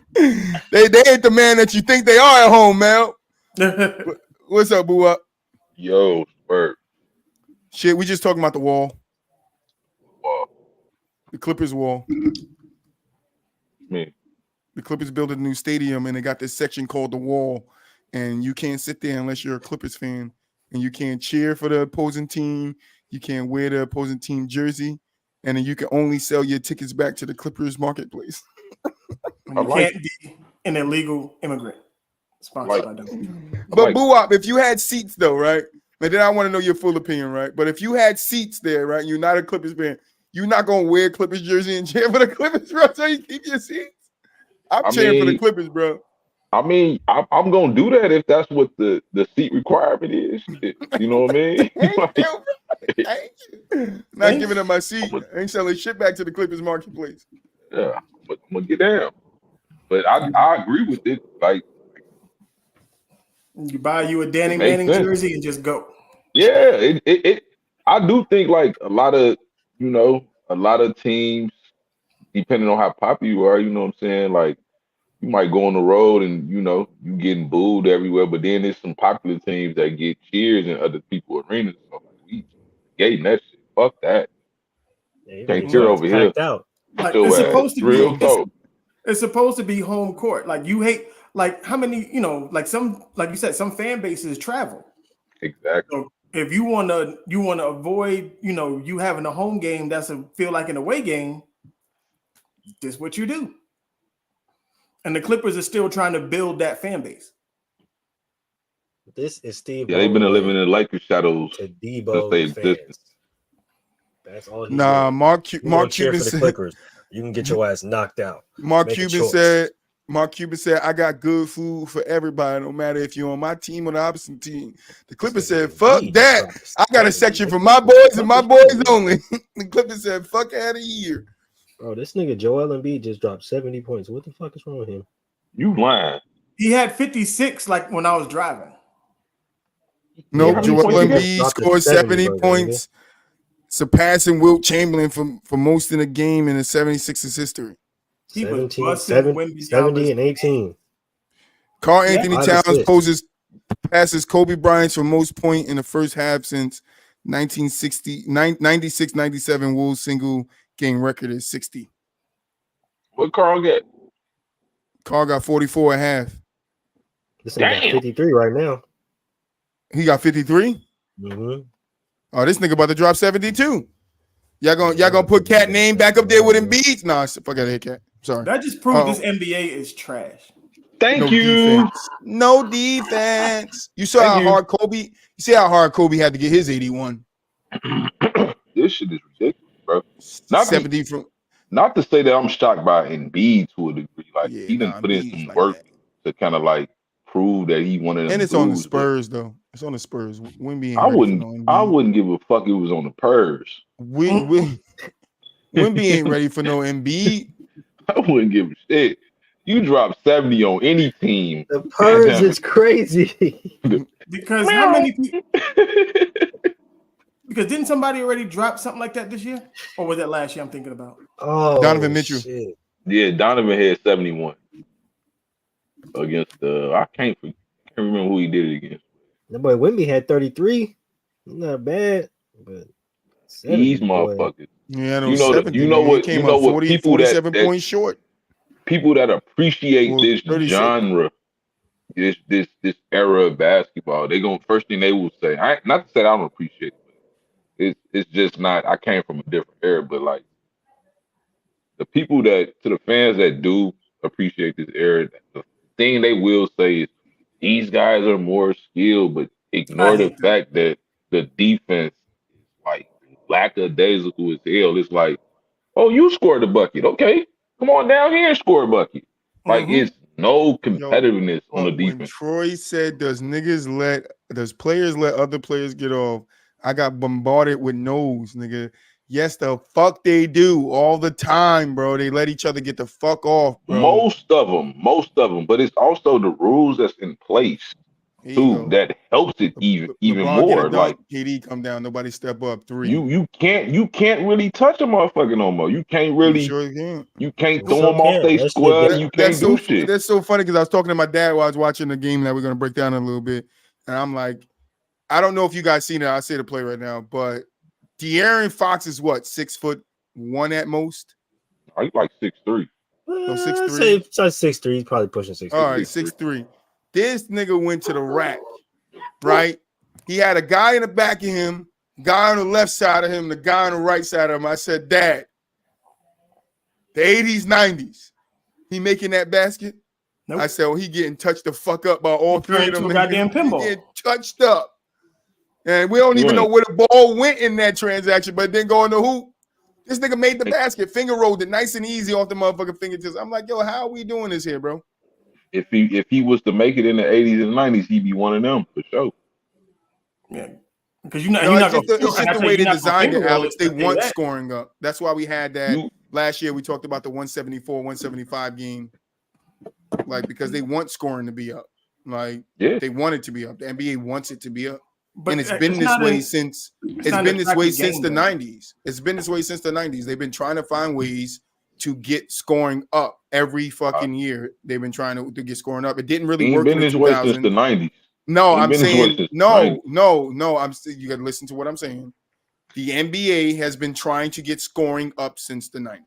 They ain't the man that you think they are at home, Mel. What's up, boo up? Yo, Spurt. Shit, we just talking about the wall. Wow. The Clippers wall. Me. The Clippers built a new stadium and they got this section called the wall. And you can't sit there unless you're a Clippers fan. And you can't cheer for the opposing team. You can't wear the opposing team jersey. And then you can only sell your tickets back to the Clippers marketplace. You can't be an illegal immigrant. Sponsored by them. But Boo-Wop, if you had seats though, right? And then I want to know your full opinion, right? But if you had seats there, right? You're not a Clippers fan. You're not gonna wear Clippers jersey and cheer for the Clippers, bro. So you keep your seats. I'm cheering for the Clippers, bro. I mean, I'm gonna do that if that's what the seat requirement is. You know what I mean? Not giving up my seat. I ain't selling shit back to the Clippers marketplace. Yeah, I'm gonna get down. But I agree with it. Like, you buy you a Danny Manning jersey and just go. Yeah, I do think like a lot of teams, depending on how popular you are, you know what I'm saying? Like, you might go on the road and you getting booed everywhere, but then there's some popular teams that get cheers in other people's arenas. So like, we gating that shit. Fuck that. Yeah, can't cheer over here. Out. Like, it's supposed to be it's supposed to be home court. Like, you hate, like, how many, like you said, some fan bases travel. Exactly. So if you wanna avoid, you having a home game that's feel like an away game, this is what you do. And the Clippers are still trying to build that fan base. This is Steve. Yeah, they've been living in the Lakers shadows to Debo fans. That's all. Nah, doing. Mark Cuban said, for the Clippers. You can get your ass knocked out. Mark Cuban said, I got good food for everybody, no matter if you're on my team or the opposite team. The Clippers said, fuck that. I got a section for my boys and my boys only. The Clippers said, fuck out of here. Bro, this nigga Joel Embiid just dropped 70 points. What the fuck is wrong with him? You lying. He had 56 like when I was driving. Nope, Joel Embiid scored 70 points, surpassing Wilt Chamberlain for most in the game in the 76ers history. He 17, was 70 and 18. Carl Anthony Towns passes Kobe Bryant for most point in the first half since 96-97 Wolves single game record is 60. What Carl get? Carl got 44 and a half. This nigga got 53 right now. He got 53? Mm-hmm. Oh, this nigga about to drop 72. Y'all gonna put Cat name back up there with Embiid? Nah, fuck out of here, Cat. Sorry. That just proved this NBA is trash. Thank you. Defense. No defense. You saw how hard Kobe. You see how hard Kobe had to get his 81. This shit is ridiculous, bro. Not to say that I'm shocked by Embiid to a degree. Like, he didn't put in some work to kind of like prove that he wanted. And it's on the Spurs though. It's on the Spurs. Wemby I wouldn't give a fuck if it was on the Purs. Wemby ain't ready for no Embiid. I wouldn't give a shit. You drop 70 on any team. The Purs is crazy. Because how many people? Because didn't somebody already drop something like that this year? Or was that last year I'm thinking about? Oh, Donovan Mitchell. Shit. Yeah, Donovan had 71 against I can't remember who he did it against. That boy Wemby had 33. Not bad, but these motherfuckers. Yeah, you know what people 47 points short. People that appreciate this 36. Genre, this era of basketball, first thing they will say. Not to say I don't appreciate it. It's just not. I came from a different era, but like the fans that do appreciate this era, the thing they will say is these guys are more skilled, but ignore the fact that the defense is like lackadaisical as hell. It's like, oh, you scored a bucket. Okay, come on down here and score a bucket. Like, it's no competitiveness on the defense. When Troy said, does players let other players get off? I got bombarded with no's, nigga. Yes, the fuck they do all the time, bro. They let each other get the fuck off, bro. Most of them, but it's also the rules that's in place Here you too go. that helps it even LeBron get a more. dunk, Like KD come down, nobody step up 3. you can't really touch a motherfucker no more. You can't You really sure can't. you can't You throw sure them off can. they That shit square. different. You can't do shit. That's so funny because I was talking to my dad while I was watching the game that we're gonna break down in a little bit, and I'm like, I don't know if you guys seen it. I'll say the play right now, but De'Aaron Fox is what 6'1" at most. I like 6'3". No, Say 6'3". 6'3", he's probably pushing 6'3". All right, 6'3". 6'3". This nigga went to the rack, right? He had a guy in the back of him, guy on the left side of him, the guy on the right side of him. I said, Dad, the 80s, 90s, he making that basket? Nope. I said, well, he getting touched the fuck up by all He turned 3 of them into a goddamn niggas. He pinball. getting touched up. And we don't even know where the ball went in that transaction, but then go in the hoop. This nigga made the basket, finger rolled it nice and easy off the motherfucking fingertips. I'm like, yo, how are we doing this here, bro? If he was to make it in the 80s and 90s, he'd be one of them for sure. Yeah, because you're not. No, You're it's not just, it's just the way they designed it, Alex. They want that. scoring up. That's why we had that You last year. We talked about the 174, 175 game, like because they want scoring to be up. Like yeah. they want it to be up. The NBA wants it to be up. But And it's been this way since the 90s. It's been this way since the 90s. They've been trying to find ways to get scoring up every fucking year. They've been trying to get scoring up. It didn't really work in the 2000s. Way since the 90s. No, I'm saying no. I'm still. You got to listen to what I'm saying. The NBA has been trying to get scoring up since the 90s.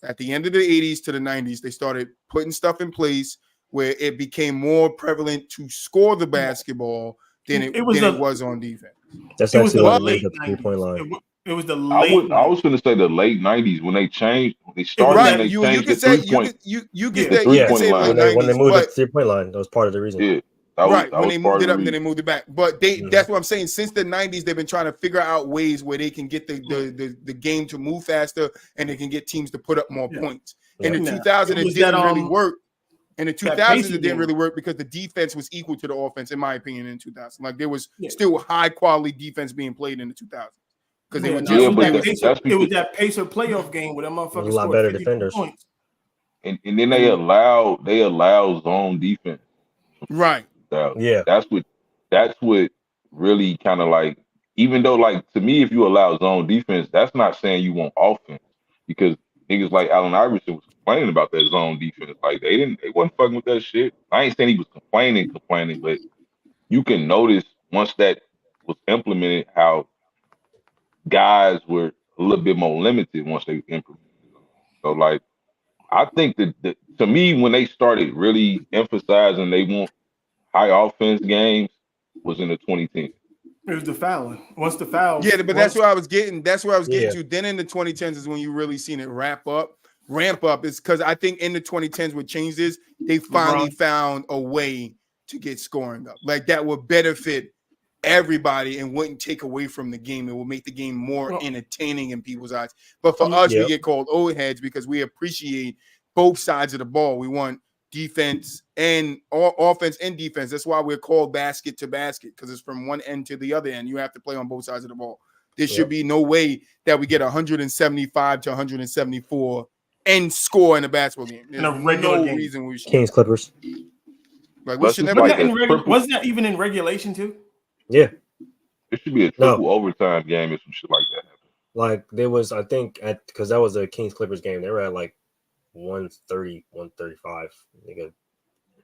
At the end of the 80s to the 90s, they started putting stuff in place where it became more prevalent to score the basketball than it was on defense. That's actually what made the 3-point line. It was the late. I was going to say the late 90s when they changed. When they started, right. and they you changed can the say 3-point. you can say late 90s when they moved the 3-point line. That was part of the reason. Yeah. When they moved it up, then they moved it back. But that's what I'm saying. Since the 90s, they've been trying to figure out ways where they can get the game to move faster and they can get teams to put up more points. In the 2000s, it didn't really work. In the 2000s, it didn't really work because the defense was equal to the offense, in my opinion, in 2000. Like there was still high quality defense being played in the 2000s. Because they were it was that Pacer playoff game where that motherfucker a lot better defenders. Points. And then they allow zone defense. Right. Yeah. That's what really kind of like, even though like to me, if you allow zone defense, that's not saying you want offense, because niggas like Allen Iverson was complaining about that zone defense. Like they wasn't fucking with that shit. I ain't saying he was complaining, but you can notice once that was implemented how guys were a little bit more limited once they implemented it. So like I think that to me, when they started really emphasizing they want high offense games was in the 2010s. It was the fouling. Once the foul. Yeah, but that's where I was getting. That's where I was getting to. Then in the 2010s is when you really seen it ramp up. Is because I think in the 2010s what changed is they finally found a way to get scoring up. Like that would benefit everybody and wouldn't take away from the game. It will make the game more entertaining in people's eyes. But for us, we get called old heads because we appreciate both sides of the ball. We want defense and offense and defense. That's why we're called basket to basket, because it's from one end to the other end. You have to play on both sides of the ball. There should be no way that we get 175 to 174 and score in a basketball game. There's in a regular game. Reason we should. Kings Clippers. Like we should never. Wasn't that even in regulation too? Yeah. It should be a triple overtime game if some shit like that happens. Like there was, I think, because that was a Kings Clippers game. They were at like 130, 135, nigga,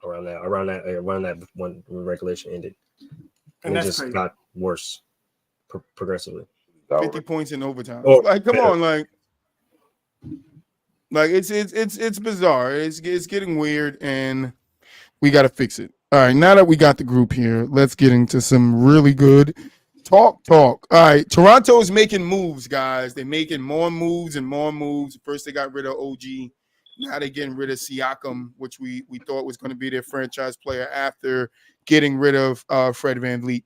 around that when regulation ended, and it just got worse progressively. 50 points in overtime. Like, come on, like it's bizarre. It's getting weird, and we got to fix it. All right, now that we got the group here, let's get into some really good talk. All right, Toronto's making moves, guys. They're making more moves and more moves. First, they got rid of OG. Now they're getting rid of Siakam, which we thought was going to be their franchise player after getting rid of Fred VanVleet.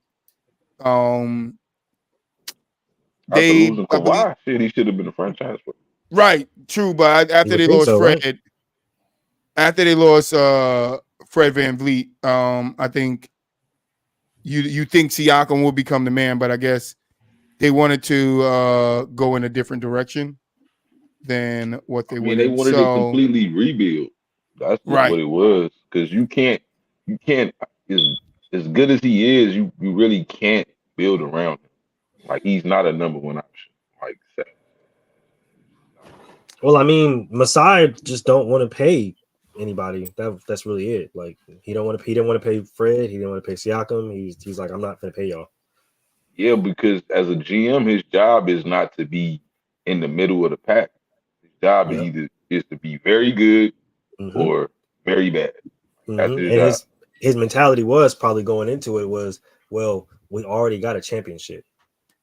He should have been a franchise player. Right, true, but after they lost Fred, right? After they lost Fred VanVleet, I think you think Siakam will become the man, but I guess they wanted to go in a different direction than what they I mean, went they in. wanted to So completely rebuild. That's just right. what it was. Because you can't, as good as he is, you really can't build around him. Like he's not a number one option. Like that. Well, I mean, Masai just don't want to pay anybody. That's really it. Like he didn't want to pay Fred. He didn't want to pay Siakam. He's like, I'm not gonna pay y'all. Yeah, because as a GM, his job is not to be in the middle of the pack. His job Yep. is to be very good Mm-hmm. or very bad. That's Mm-hmm. his And job. his mentality was probably going into it was, well, we already got a championship.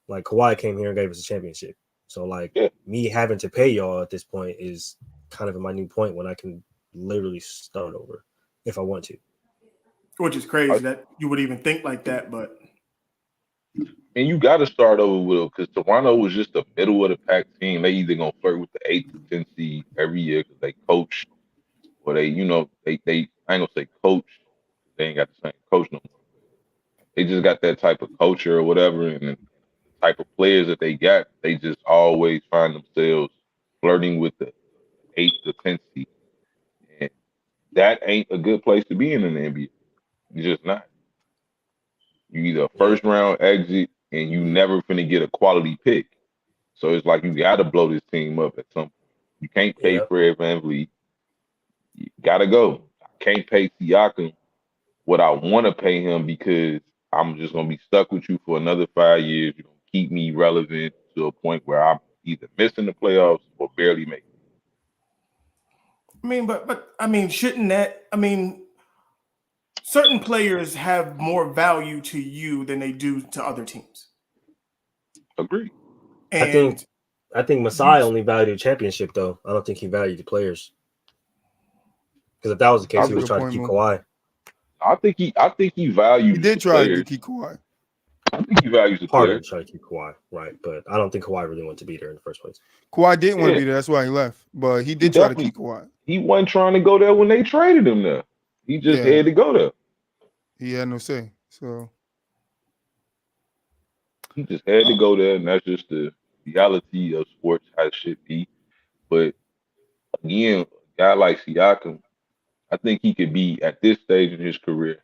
Like Kawhi came here and gave us a championship. So like Yeah. me having to pay y'all at this point is kind of my new point when I can literally start over if I want to. Which is crazy that you would even think like that, but And you got to start over with because Toronto was just a middle of the pack team. They either gonna flirt with the 8 to 10 seed every year because they coach, or they I ain't gonna say coach. They ain't got the same coach no more. They just got that type of culture or whatever, and the type of players that they got, they just always find themselves flirting with the 8 to 10 seed, and that ain't a good place to be in the NBA. You're just not. You either a Yeah. first round exit, and you never finna get a quality pick. So it's like you got to blow this team up at some point. You can't pay Yep. Fred VanVleet. You got to go. I can't pay Siakam what I want to pay him because I'm just going to be stuck with you for another 5 years. You're going to keep me relevant to a point where I'm either missing the playoffs or barely making it. I mean, but I mean, shouldn't that? I mean, certain players have more value to you than they do to other teams. Agreed. And I think Masai only valued championship though. I don't think he valued the players. Because if that was the case, That's he a was good trying to point, keep Mo. Kawhi. I think he He values did the try to players. keep Kawhi. I think he values the Harder to players. try to keep Kawhi, right? But I don't think Kawhi really wanted to be there in the first place. Kawhi didn't want to Yeah, be there. That's why he left. But he he did try to definitely keep Kawhi. he wasn't trying to go there when they traded him there. He just Yeah, had to go there. he had no say. So He just had to go there, and that's just the reality of sports, how it should be. But again, a guy like Siakam, I think he could be at this stage in his career.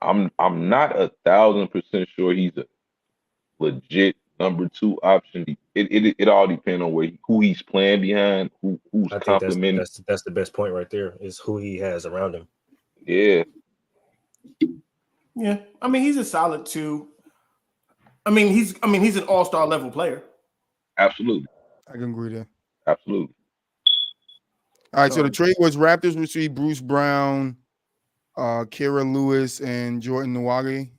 I'm not 1,000% sure he's a legit number two option. It all depends on who he's playing behind, who's I think complimenting. that's the best point right there is who he has around him. Yeah, yeah, I mean, he's a solid 2. I mean, he's an all-star level player. absolutely, I can agree there. absolutely. All right, so the So trade was Raptors received Bruce Brown, Kira Lewis, and Jordan Nwagi.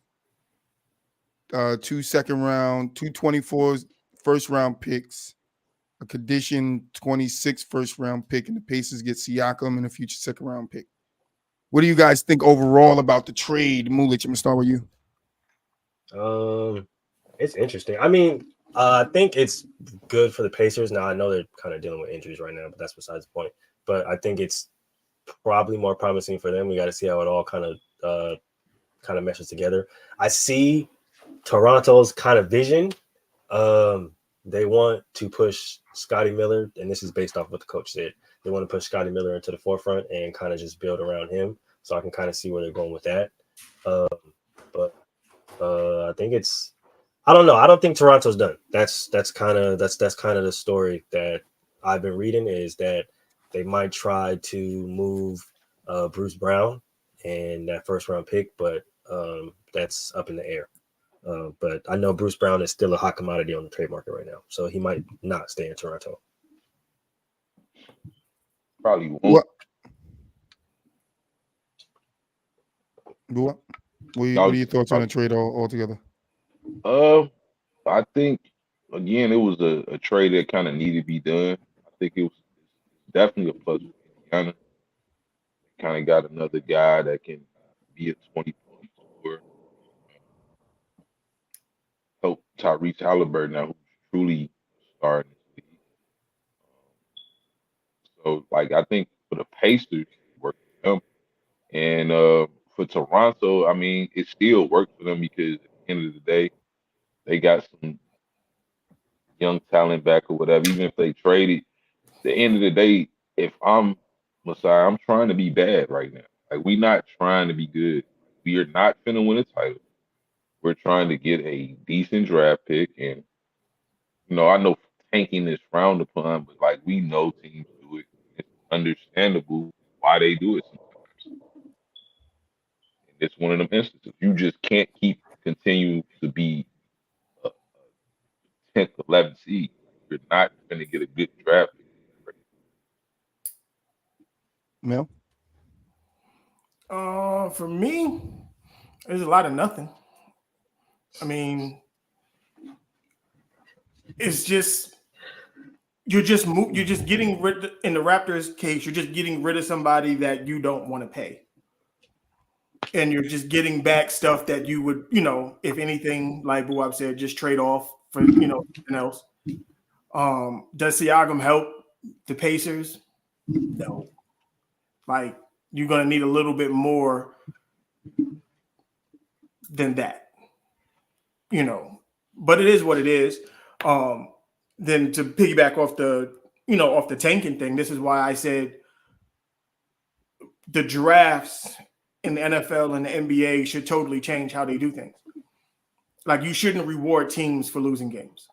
2 second round, 224s first round picks, a condition 26 first round pick, and the Pacers get Siakam and a future second round pick. What do you guys think overall about the trade? Mulich, I'm gonna start with you. It's interesting. I mean, I think it's good for the Pacers. Now I know they're kind of dealing with injuries right now, but that's besides the point. But I think it's probably more promising for them. We got to see how it all kind of meshes together. I see Toronto's kind of vision. They want to push Scotty Miller, and this is based off what the coach said. They want to push Scotty Miller into the forefront and kind of just build around him. So I can kind of see where they're going with that. But I think I don't know. I don't think Toronto's done. That's kind of the story that I've been reading is that they might try to move Bruce Brown and that first round pick, but that's up in the air. But I know Bruce Brown is still a hot commodity on the trade market right now, so he might not stay in Toronto. Probably won't. What are your thoughts on the trade altogether? I think again it was a trade that kind of needed to be done. I think it was definitely a plus for Indiana. Kind of got another guy that can be a 20-point scorer. Help Tyrese Halliburton now, who's truly starting this league. So, like, I think for the Pacers, it worked for them. And for Toronto, I mean, it still worked for them because at the end of the day, they got some young talent back or whatever, even if they trade it, the end of the day, if I'm Messiah, I'm trying to be bad right now. Like we not trying to be good. We are not finna win a title. We're trying to get a decent draft pick, and I know tanking is frowned upon, but like we know teams do it. It's understandable why they do it sometimes. And it's one of them instances. You just can't continue to be a 10th, 11th seed. You're not going to get a good draft pick. Mel? For me, there's a lot of nothing. I mean, it's just you're just getting rid in the Raptors case. You're just getting rid of somebody that you don't want to pay, and you're just getting back stuff that you would, if anything, like Buwab said, just trade off for something else. Does Siakam help the Pacers? No. Like you're gonna need a little bit more than that, But it is what it is. Then to piggyback off the tanking thing, this is why I said the drafts in the NFL and the NBA should totally change how they do things. Like you shouldn't reward teams for losing games.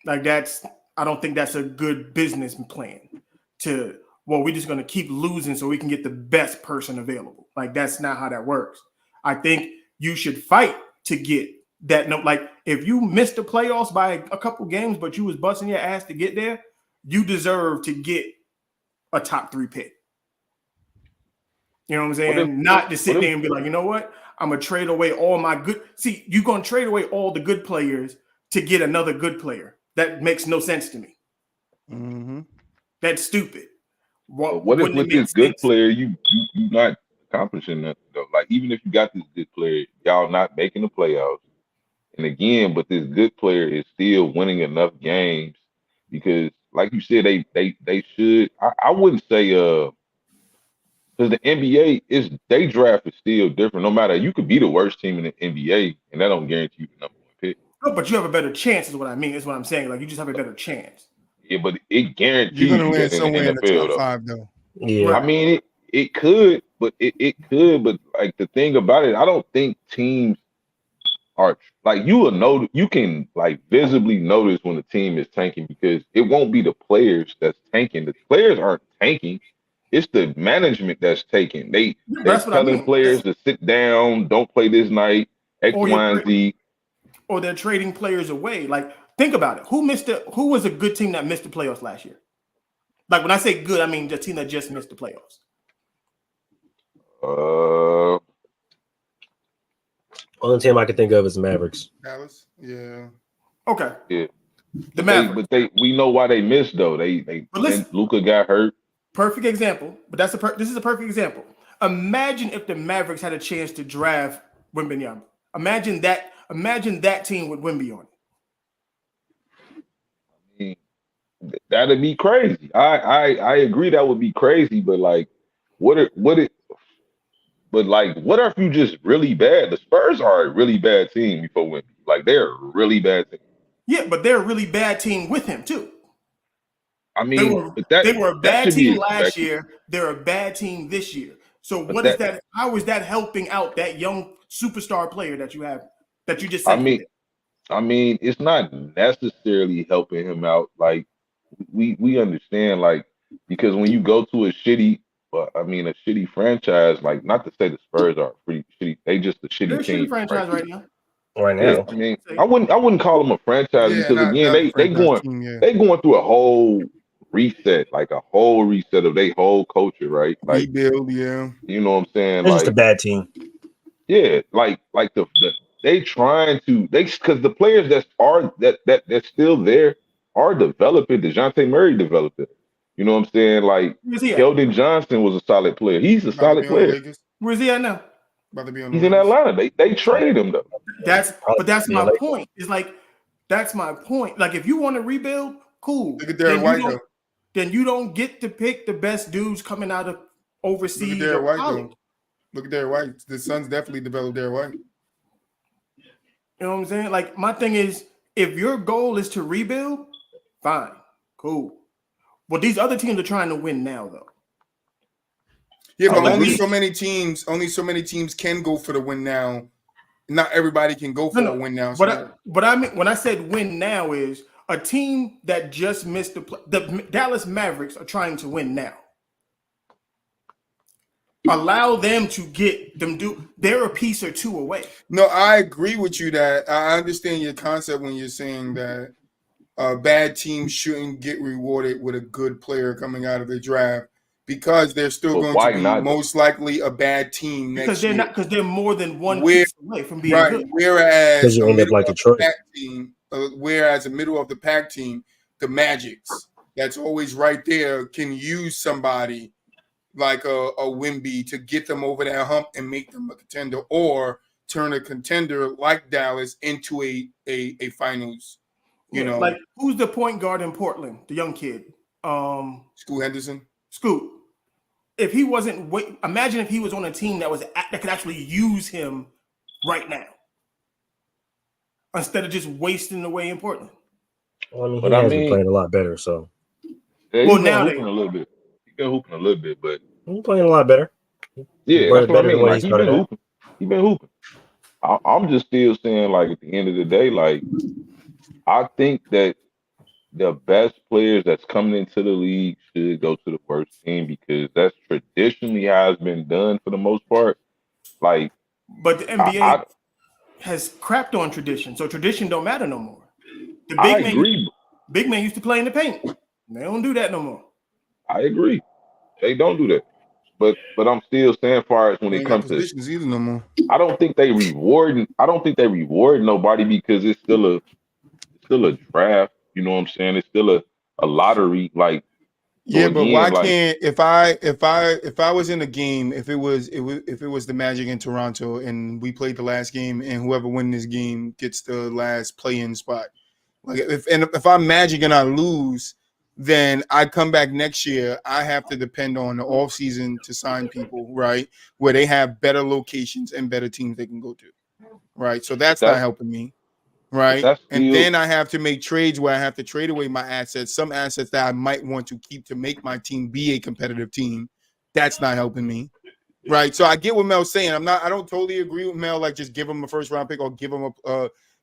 Like I don't think that's a good business plan we're just going to keep losing so we can get the best person available. Like that's not how that works. I think you should fight to get that. No, like if you missed the playoffs by a couple games, but you was busting your ass to get there, you deserve to get a top 3 pick. You know what I'm saying? Not to sit there and be like, you know what? I'm going to trade away all my good. See, you're going to trade away all the good players to get another good player. That makes no sense to me. Mm-hmm. That's stupid. What if with this good player, you not accomplishing nothing though? Like even if you got this good player, y'all not making the playoffs. And again, but this good player is still winning enough games because, like you said, they should. I wouldn't say because the NBA they draft is still different. No matter you could be the worst team in the NBA, and that don't guarantee you the number 1 pick. No, but you have a better chance, is what I mean. Is what I'm saying. Like you just have a better chance. Yeah, but it guarantees You're gonna you land that in the somewhere in the NFL top 5 though. Yeah, I mean it could, but it could. But like the thing about it, I don't think teams are like you will know. You can like visibly notice when the team is tanking because it won't be the players that's tanking. The players aren't tanking. It's the management that's taking. They're telling players to sit down, don't play this night, X, Y, and Z. Or they're trading players away. Like, think about it. Who was a good team that missed the playoffs last year? Like when I say good, I mean the team that just missed the playoffs. Only team I can think of is the Mavericks. Dallas, yeah. Okay. Yeah. The Mavericks. We know why they missed though. Luka got hurt. Perfect example. But this is a perfect example. Imagine if the Mavericks had a chance to draft Wembanyama. Imagine that team with Wemby on I it. mean, that'd be crazy. I agree that would be crazy, but like what if you just really bad? The Spurs are a really bad team before Wemby. Like they're a really bad team. Yeah, but they're a really bad team with him too. I mean, they were a bad team last year. They're a bad team this year. So how is that helping out that young superstar player that you have that you just said? I mean, it's not necessarily helping him out. Like we understand, like because when you go to a shitty franchise, like not to say the Spurs are pretty shitty, they just a shitty They're team a shitty franchise right now. Right now, yeah, I mean, I wouldn't call them a franchise because again, they going through a whole reset, like a whole reset of their whole culture, right? Like rebuild, yeah. You know what I'm saying? They're just a bad team. Yeah, like they trying to because the players that's still there are developing. DeJounte Murray developed it. You know what I'm saying? Like Keldon Johnson was a solid player. He's a solid player. Where's he at now? About to be on He's in Atlanta. They traded him though. That's my point. It's like that's my point. Like if you want to rebuild, cool. Look at Derek White though. Then you don't get to pick the best dudes coming out of overseas. Look at Derek White though. Look at Derek White. The Suns definitely developed Derek White. You know what I'm saying? Like my thing is, If your goal is to rebuild, fine, cool. But these other teams are trying to win now, though. Yeah, So but let only me- so many teams can go for the win now. Not everybody can go for a win now. But I mean, when I said win now, is a team that just missed the Dallas Mavericks are trying to win now. Allow them to get them they're a piece or two away. No, I agree with you that I understand your concept when you're saying that a bad team shouldn't get rewarded with a good player coming out of the draft because they're still But going why to be not, though? most likely a bad team Because next they're year. not because they're more than one Where- piece away from being Right. good. Whereas Because you a end up middle like of the Detroit. pack team, whereas a middle of the pack team, the Magics, that's always right there, can use somebody like a Wemby to get them over that hump and make them a contender, or turn a contender like Dallas into a finals. You know, like who's the point guard in Portland? The young kid, Scoot Henderson. Scoot. If he wasn't, imagine if he was on a team that could actually use him right now, instead of just wasting away in Portland. Well, I mean, But he I has been mean- playing a lot better, so Yeah, Well, he's been now hooping a little bit. He's been hooping a little bit, but he's playing a lot better. yeah, Better that's what I than mean. what Like he he's been started at. hooping. He's been hooping. I'm just still saying, like at the end of the day, like I think that the best players that's coming into the league should go to the worst team because that's traditionally how it's been done for the most part. Like But the NBA I has crapped on tradition, so tradition don't matter no more. The I big agree. man used to play in the paint. They don't do that no more. I agree. They don't do that. But I'm still saying, far as when They it ain't got comes to, positions either no more. I don't think they reward nobody because it's still a draft. You know what I'm saying? It's still a lottery. Like so Yeah, but why again, like can't if I was in a game, if it was the Magic in Toronto and we played the last game and whoever wins this game gets the last play-in spot. Like if I'm Magic and I lose, then I come back next year. I have to depend on the offseason to sign people, right? Where they have better locations and better teams they can go to. Right. So that's not helping me. Right. that's And still, then I have to make trades where I have to trade away my assets, some assets that I might want to keep to make my team be a competitive team. That's not helping me. Right. So I get what Mel's saying. I don't totally agree with Mel, like just give him a first round pick or give him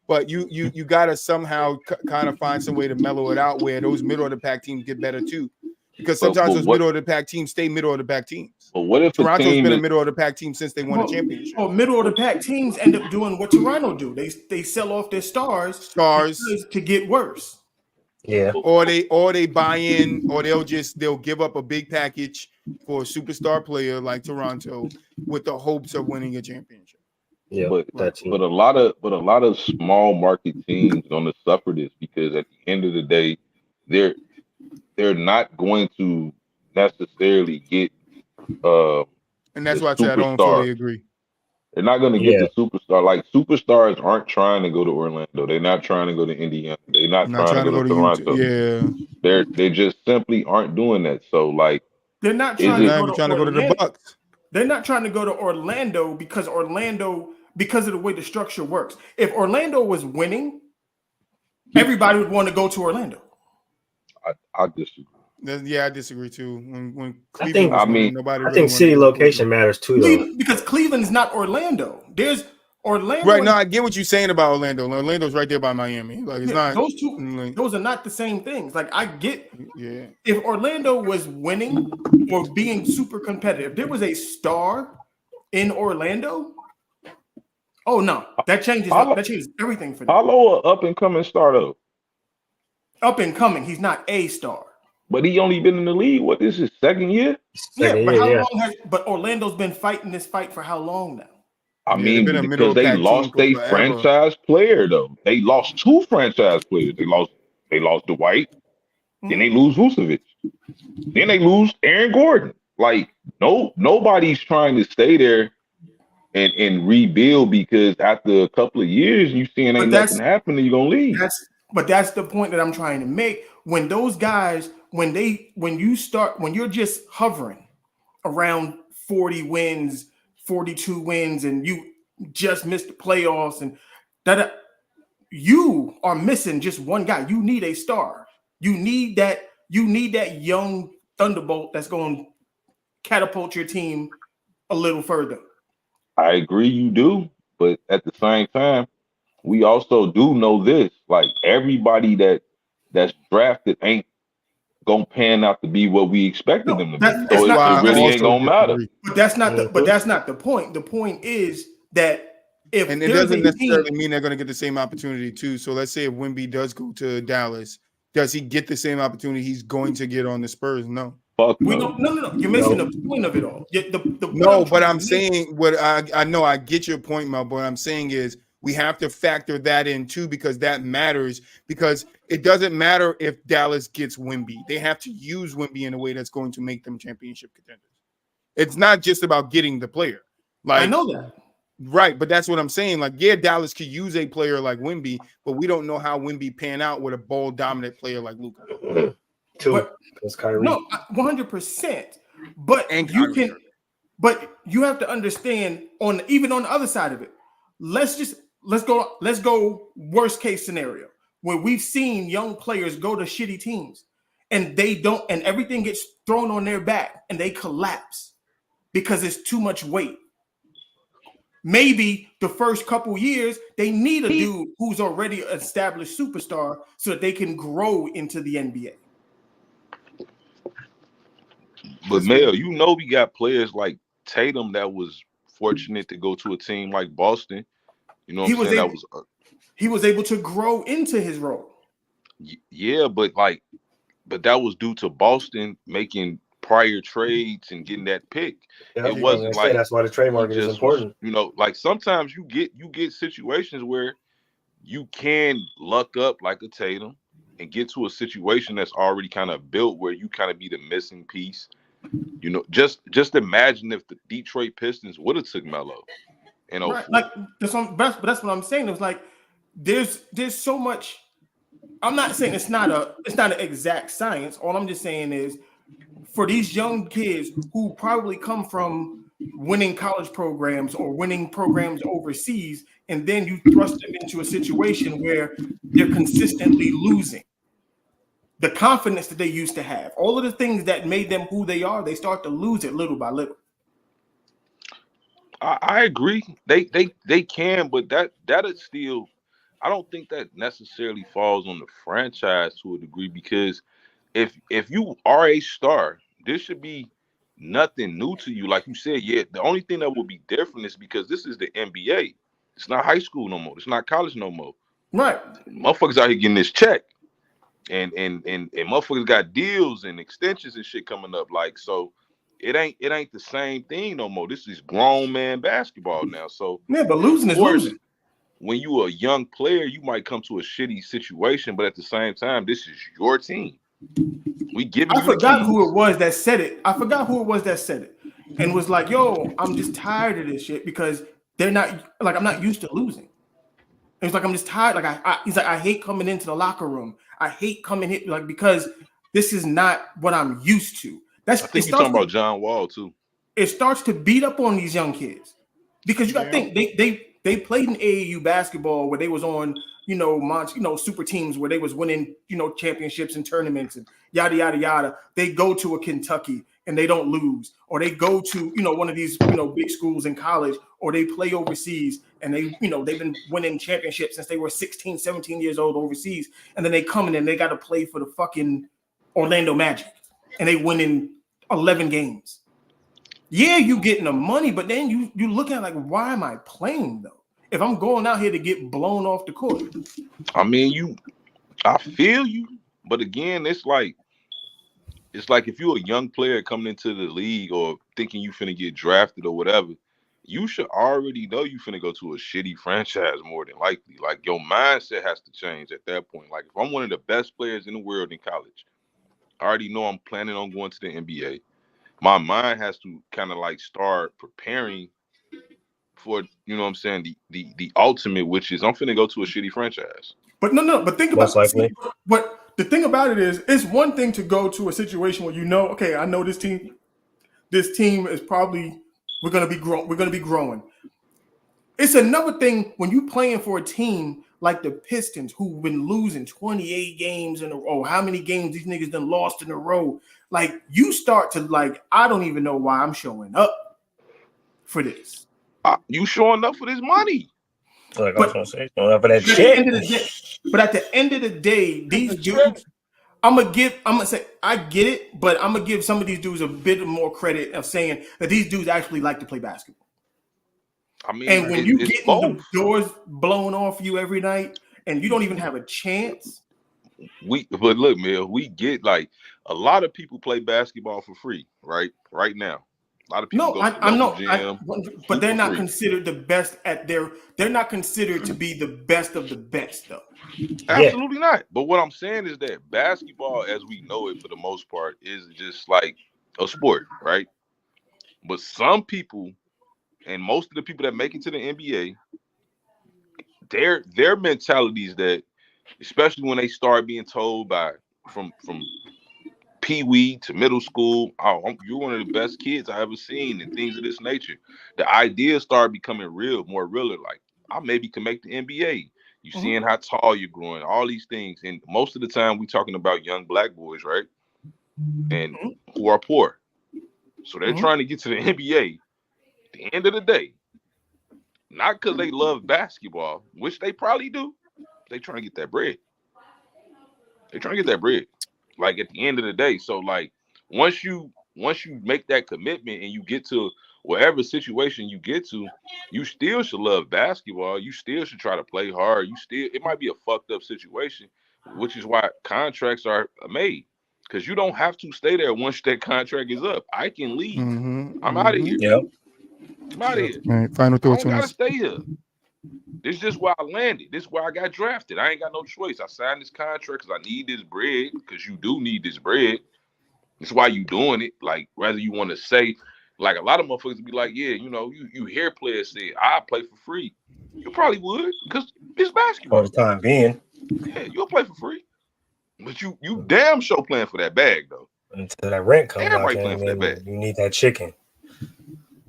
but you gotta somehow kind of find some way to mellow it out where those middle of the pack teams get better too. Because sometimes those middle of the pack teams stay middle of the pack teams. But what if Toronto's a team been a is, middle of the pack team since they won a championship. Or middle of the pack teams end up doing what Toronto do. They sell off their stars to get worse. Yeah. Or they buy in, or they'll give up a big package for a superstar player like Toronto with the hopes of winning a championship. Yeah, but that's a lot of small market teams gonna suffer this because at the end of the day, they're not going to necessarily get and that's the why I said I don't superstar. fully agree. They're not going to get the superstar. Like superstars aren't trying to go to Orlando. They're not trying to go to Indiana. They're not trying to go to Toronto. Utah. Yeah, they just simply aren't doing that. So like they're not trying to go to go to the Bucks. They're not trying to go to Orlando because of the way the structure works. If Orlando was winning, everybody would want to go to Orlando. I disagree. Yeah, I disagree too. When I Cleveland think, winning, nobody. I think city location matters too, though. Because Cleveland is not Orlando. There's Orlando. Right. No, I get what you're saying about Orlando. Orlando's right there by Miami. Like it's not those two. Those are not the same things. Like I get. Yeah. If Orlando was winning or being super competitive, there was a star in Orlando. Oh no, that changes everything for them. Paulo, an up and coming startup. Up and coming, he's not a star. But he only been in the league. What, this is his second year? But Orlando's been fighting this fight for how long now? I mean, because they lost their franchise player though. They lost two franchise players. They lost Dwight. Then they lose Vucevic. Then they lose Aaron Gordon. Like nobody's trying to stay there and rebuild because after a couple of years you seeing ain't nothing happening, you're gonna leave. But that's the point that I'm trying to make. When those guys, when you're just hovering around 40 wins, 42 wins, and you just missed the playoffs and that you are missing just one guy. You need a star. You need that young thunderbolt that's going to catapult your team a little further. I agree, you do, but at the same time, we also do know this: like everybody that's drafted ain't gonna pan out to be what we expected No, them to be. it's So not. it I really ain't also gonna matter. disagree. But that's not the point. The point is that if And it there's doesn't a necessarily team, mean they're going to get the same opportunity too. So let's say if Wemby does go to Dallas, does he get the same opportunity he's going to get on the Spurs? No. Fuck we no. don't. No. You're missing the point of it all. The point No, but trying I'm to make- saying what I know I get your point, Mel. But what I'm saying is we have to factor that in too because that matters. Because it doesn't matter if Dallas gets Wemby; they have to use Wemby in a way that's going to make them championship contenders. It's not just about getting the player. I know that. Right, but that's what I'm saying. Like, yeah, Dallas could use a player like Wemby, but we don't know how Wemby pan out with a ball dominant player like Luka. Because Kyrie. No, 100%. But And you Kyrie can. hurt. But you have to understand even on the other side of it. Let's go worst case scenario where we've seen young players go to shitty teams and they don't, and everything gets thrown on their back and they collapse because it's too much weight. Maybe the first couple years they need a dude who's already an established superstar so that they can grow into the NBA. But Mel, you know we got players like Tatum that was fortunate to go to a team like Boston. You know what I'm saying? He was able to grow into his role. Yeah, but that was due to Boston making prior trades and getting that pick. Yeah, it wasn't like that's why the trade market is important. Like sometimes you get situations where you can luck up like a Tatum and get to a situation that's already kind of built where you kind of be the missing piece. Just imagine if the Detroit Pistons would have took Melo. Right, like that's what I'm saying. It was like there's so much. I'm not saying it's not an exact science. All I'm just saying is for these young kids who probably come from winning college programs or winning programs overseas, and then you thrust them into a situation where they're consistently losing. The confidence that they used to have, all of the things that made them who they are, they start to lose it little by little. I agree. They can, but that is still. I don't think that necessarily falls on the franchise to a degree because if you are a star, this should be nothing new to you. Like you said, yeah, the only thing that will be different is because this is the NBA. It's not high school no more. It's not college no more. Right. Motherfuckers out here getting this check. And motherfuckers got deals and extensions and shit coming up. Like, so it ain't the same thing no more. This is grown man basketball now. So yeah, but losing is losing. When you a young player, you might come to a shitty situation, but at the same time, this is your team. We giving you. I forgot who it was that said it. And was like, "Yo, I'm just tired of this shit because they're not like I'm not used to losing." And he's like, "I'm just tired. Like he's like, I hate coming into the locker room. I hate coming in like because this is not what I'm used to." I think you're talking about John Wall too. It starts to beat up on these young kids because you got to think they played in AAU basketball where they was on super teams where they was winning championships and tournaments and yada yada yada. They go to a Kentucky and they don't lose, or they go to one of these big schools in college, or they play overseas and they've been winning championships since they were 16, 17 years old overseas, and then they come in and they got to play for the fucking Orlando Magic and they win in 11 games. Yeah, you getting the money, but then you look at like, why am I playing though? If I'm going out here to get blown off the court. I mean, I feel you, but again, it's like if you're a young player coming into the league or thinking you finna get drafted or whatever, you should already know you finna go to a shitty franchise more than likely. Like your mindset has to change at that point. Like if I'm one of the best players in the world in college, I already know I'm planning on going to the NBA. My mind has to kind of like start preparing for, what I'm saying, the ultimate, which is I'm finna go to a shitty franchise. But but think about it. But the thing about it is, it's one thing to go to a situation where okay, I know this team is probably we're gonna be growing. It's another thing when you playing for a team like the Pistons, who've been losing 28 games in a row. How many games these niggas done lost in a row? Like, you start to like, I don't even know why I'm showing up for this. You showing up for this money? Like I was gonna say, showing up for that But shit. at the end of the day, these dudes, I get it, but I'm gonna give some of these dudes a bit more credit of saying that these dudes actually like to play basketball. I mean, And when you it's get both. the doors blown off you every night, and you don't even have a chance. But look, Mel, we get like a lot of people play basketball for free, right? Right now, a lot of people go to the local gym, but they're for not free. considered the best at their. They're not considered to be the best of the best, though. Absolutely not. But what I'm saying is that basketball, as we know it, for the most part, is just like a sport, right? But some people, and most of the people that make it to the NBA, their mentalities that, especially when they start being told by from pee-wee to middle school, oh, you're one of the best kids I ever seen, and things of this nature. The ideas start becoming more realer. Like, I maybe can make the NBA. You seeing how tall you're growing, all these things, and most of the time we talking about young black boys, right? And who are poor, so they're trying to get to the NBA. At the end of the day, not because they love basketball, which they probably do. They trying to get that bread. They trying to get that bread. Like, at the end of the day, so like once you make that commitment and you get to whatever situation you get to, you still should love basketball. You still should try to play hard. It might be a fucked up situation, which is why contracts are made. Because you don't have to stay there once that contract is up. I can leave. I'm out of here. Yep. I'm out of here. All right, final I thoughts don't on gotta this. stay here. This is just where I landed. This is where I got drafted. I ain't got no choice. I signed this contract because I need this bread, because you do need this bread. That's why you doing it. Like, whether you want to say, like, a lot of motherfuckers be like, yeah, you hear players say, I play for free. You probably would, because it's basketball. For the time being. Yeah, you'll play for free. But you damn sure playing for that bag, though. Until that rent comes Everybody out, playing for that bag. you need that chicken.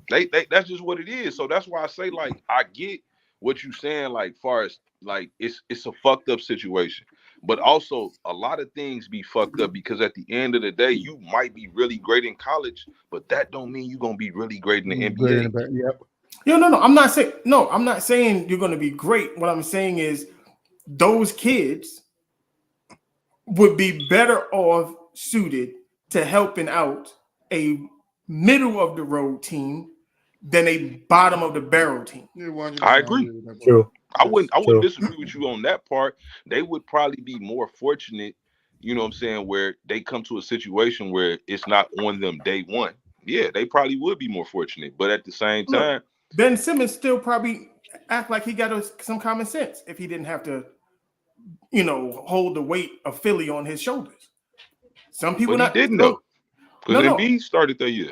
They that's just what it is. So that's why I say, like, I get what you saying, like, far as like it's a fucked up situation. But also a lot of things be fucked up because at the end of the day, you might be really great in college, but that don't mean you're gonna be really great in the NBA. Yep. No. I'm not saying you're gonna be great. What I'm saying is those kids would be better off suited to helping out a middle of the road team than a bottom of the barrel team. I agree. True. I wouldn't disagree with you on that part. They would probably be more fortunate, you know what I'm saying, where they come to a situation where it's not on them day one. Yeah, they probably would be more fortunate. But at the same time, Ben Simmons still probably act like he got some common sense if he didn't have to, hold the weight of Philly on his shoulders. Some people but he didn't though, because Embiid started that year.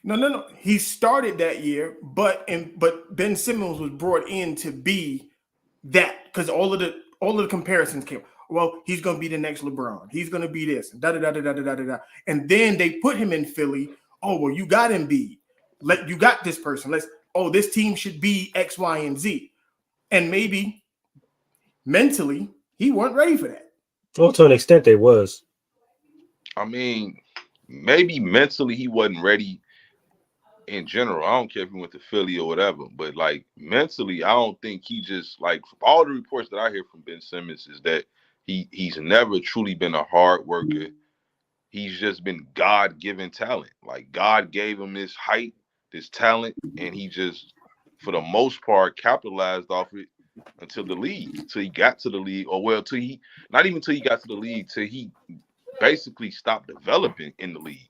No. He started that year, but Ben Simmons was brought in to be that, because all of the comparisons came. Well, he's gonna be the next LeBron. He's gonna be this. Da da da da da da da da. And then they put him in Philly. Oh, well, you got Embiid. You got this person. This team should be X, Y, and Z. And maybe mentally he weren't ready for that. Well, to an extent, they was. I mean, maybe mentally he wasn't ready. In general, I don't care if he went to Philly or whatever, but like mentally, I don't think he just, like, all the reports that I hear from Ben Simmons is that he's never truly been a hard worker. He's just been God-given talent. Like, God gave him this height, this talent, and he just, for the most part, capitalized off it until he got to the league, not even till he got to the league, till he basically stopped developing in the league.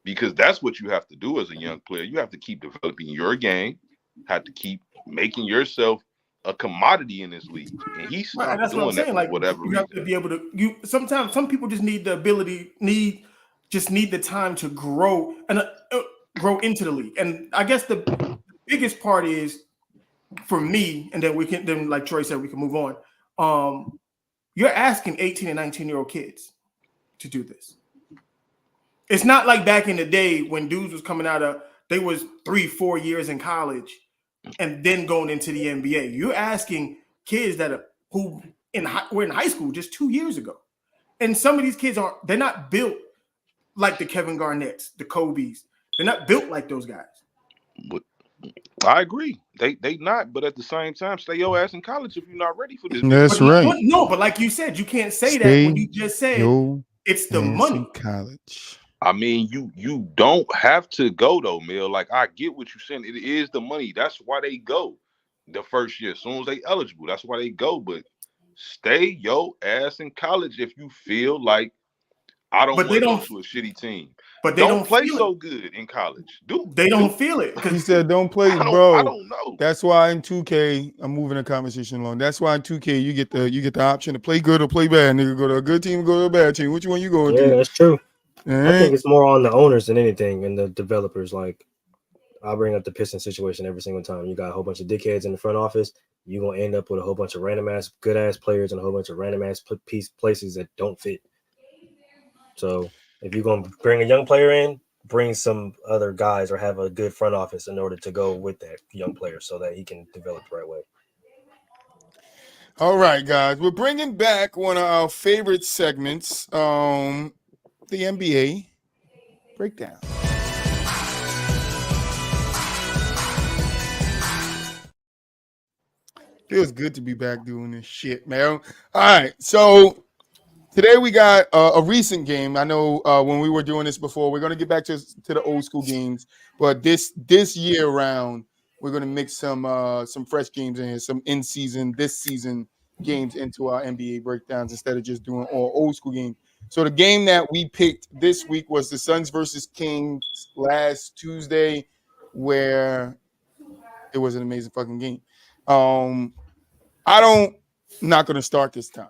Because that's what you have to do as a young player. You have to keep developing your game, have to keep making yourself a commodity in this league. And he stopped doing that for whatever reason. Have to be able to. Sometimes some people just need the ability, need the time to grow and grow into the league. And I guess the biggest part is, for me, and then like Troy said, we can move on. You're asking 18 and 19-year-old kids to do this. It's not like back in the day when dudes was coming out of, they was 3-4 years in college and then going into the NBA. You're asking kids that are who were in high school just 2 years ago, and some of these kids they're not built like the Kevin Garnett's, the Kobe's. They're not built like those guys. But I agree. They not, but at the same time, stay your ass in college if you're not ready for this That's business. right. No, but like you said, you can't say Stay that when you just said it's the money. in college. I mean, you don't have to go though, Mill. Like I get what you're saying. It is the money. That's why they go the first year. As soon as they eligible, that's why they go. But stay your ass in college if you feel like I don't want to go to a shitty team. But they don't play so good in college. They don't feel it. He said, "Don't play, I bro." don't know. That's why in 2K, I'm moving the conversation along. That's why in 2K you get the option to play good or play bad. Nigga, go to a good team, go to a bad team. Which one you going to? Yeah, that's true. Right. I think it's more on the owners than anything and the developers. Like, I'll bring up the Piston situation every single time. You got a whole bunch of dickheads in the front office. You're going to end up with a whole bunch of random ass, good ass players and a whole bunch of random ass places that don't fit. So if you're going to bring a young player in, bring some other guys or have a good front office in order to go with that young player so that he can develop the right way. All right, guys. We're bringing back one of our favorite segments, the NBA breakdown. Feels good to be back doing this shit, man. All right, so today we got a recent game. I know when we were doing this before, we're going to get back to the old school games, but this year round, we're going to mix some fresh games in here, some this season games into our NBA breakdowns instead of just doing all old school games. So the game that we picked this week was the Suns versus Kings last Tuesday, where it was an amazing fucking game. Not going to start this time.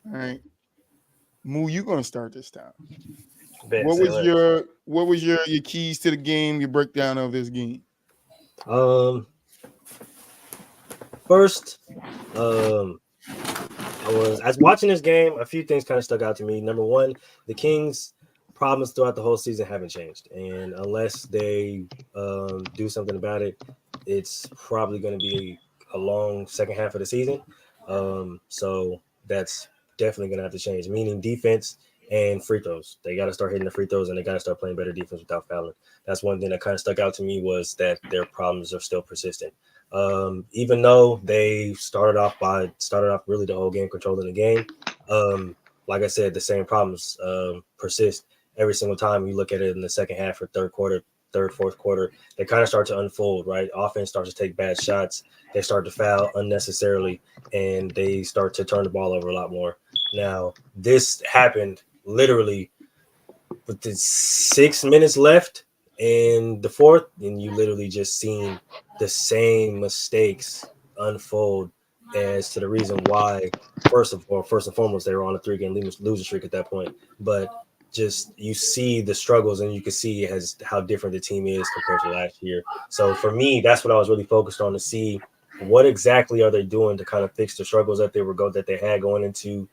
All right. Moo, you going to start this time. What was your keys to the game, your breakdown of this game? First, as watching this game, a few things kind of stuck out to me. Number one, the Kings' problems throughout the whole season haven't changed, and unless they do something about it, it's probably going to be a long second half of the season. So that's definitely going to have to change, meaning defense and free throws. They got to start hitting the free throws, and they got to start playing better defense without fouling. That's one thing that kind of stuck out to me, was that their problems are still persistent. Even though they started off really the whole game controlling the game, like I said, the same problems persist every single time you look at it in the second half or fourth quarter. They kind of start to unfold, right? Offense starts to take bad shots. They start to foul unnecessarily, and they start to turn the ball over a lot more. Now, this happened literally with the 6 minutes left in the fourth, and you literally just seen the same mistakes unfold as to the reason why, first and foremost, they were on a 3-game losing streak at that point. But just you see the struggles, and you can see how different the team is compared to last year. So for me, that's what I was really focused on, to see what exactly are they doing to kind of fix the struggles that they had going into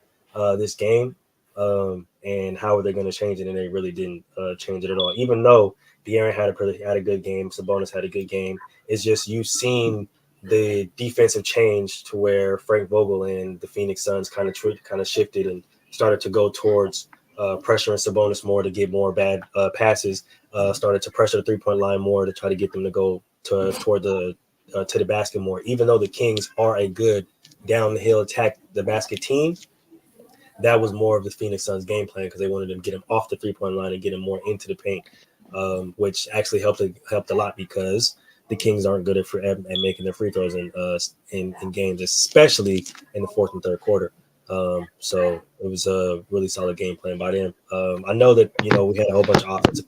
this game, and how are they going to change it? And they really didn't change it at all. Even though De'Aaron had a good game, Sabonis had a good game. It's just you've seen the defensive change to where Frank Vogel and the Phoenix Suns kind of shifted and started to go towards pressuring Sabonis more to get more bad passes. Started to pressure the 3-point line more to try to get them to go toward the basket more. Even though the Kings are a good down the hill attack the basket team, that was more of the Phoenix Suns game plan, because they wanted to get him off the 3-point line and get him more into the paint, which actually helped a lot, because the Kings aren't good at making their free throws in games, especially in the fourth and third quarter. So it was a really solid game plan by them. I know that, we had a whole bunch of offensive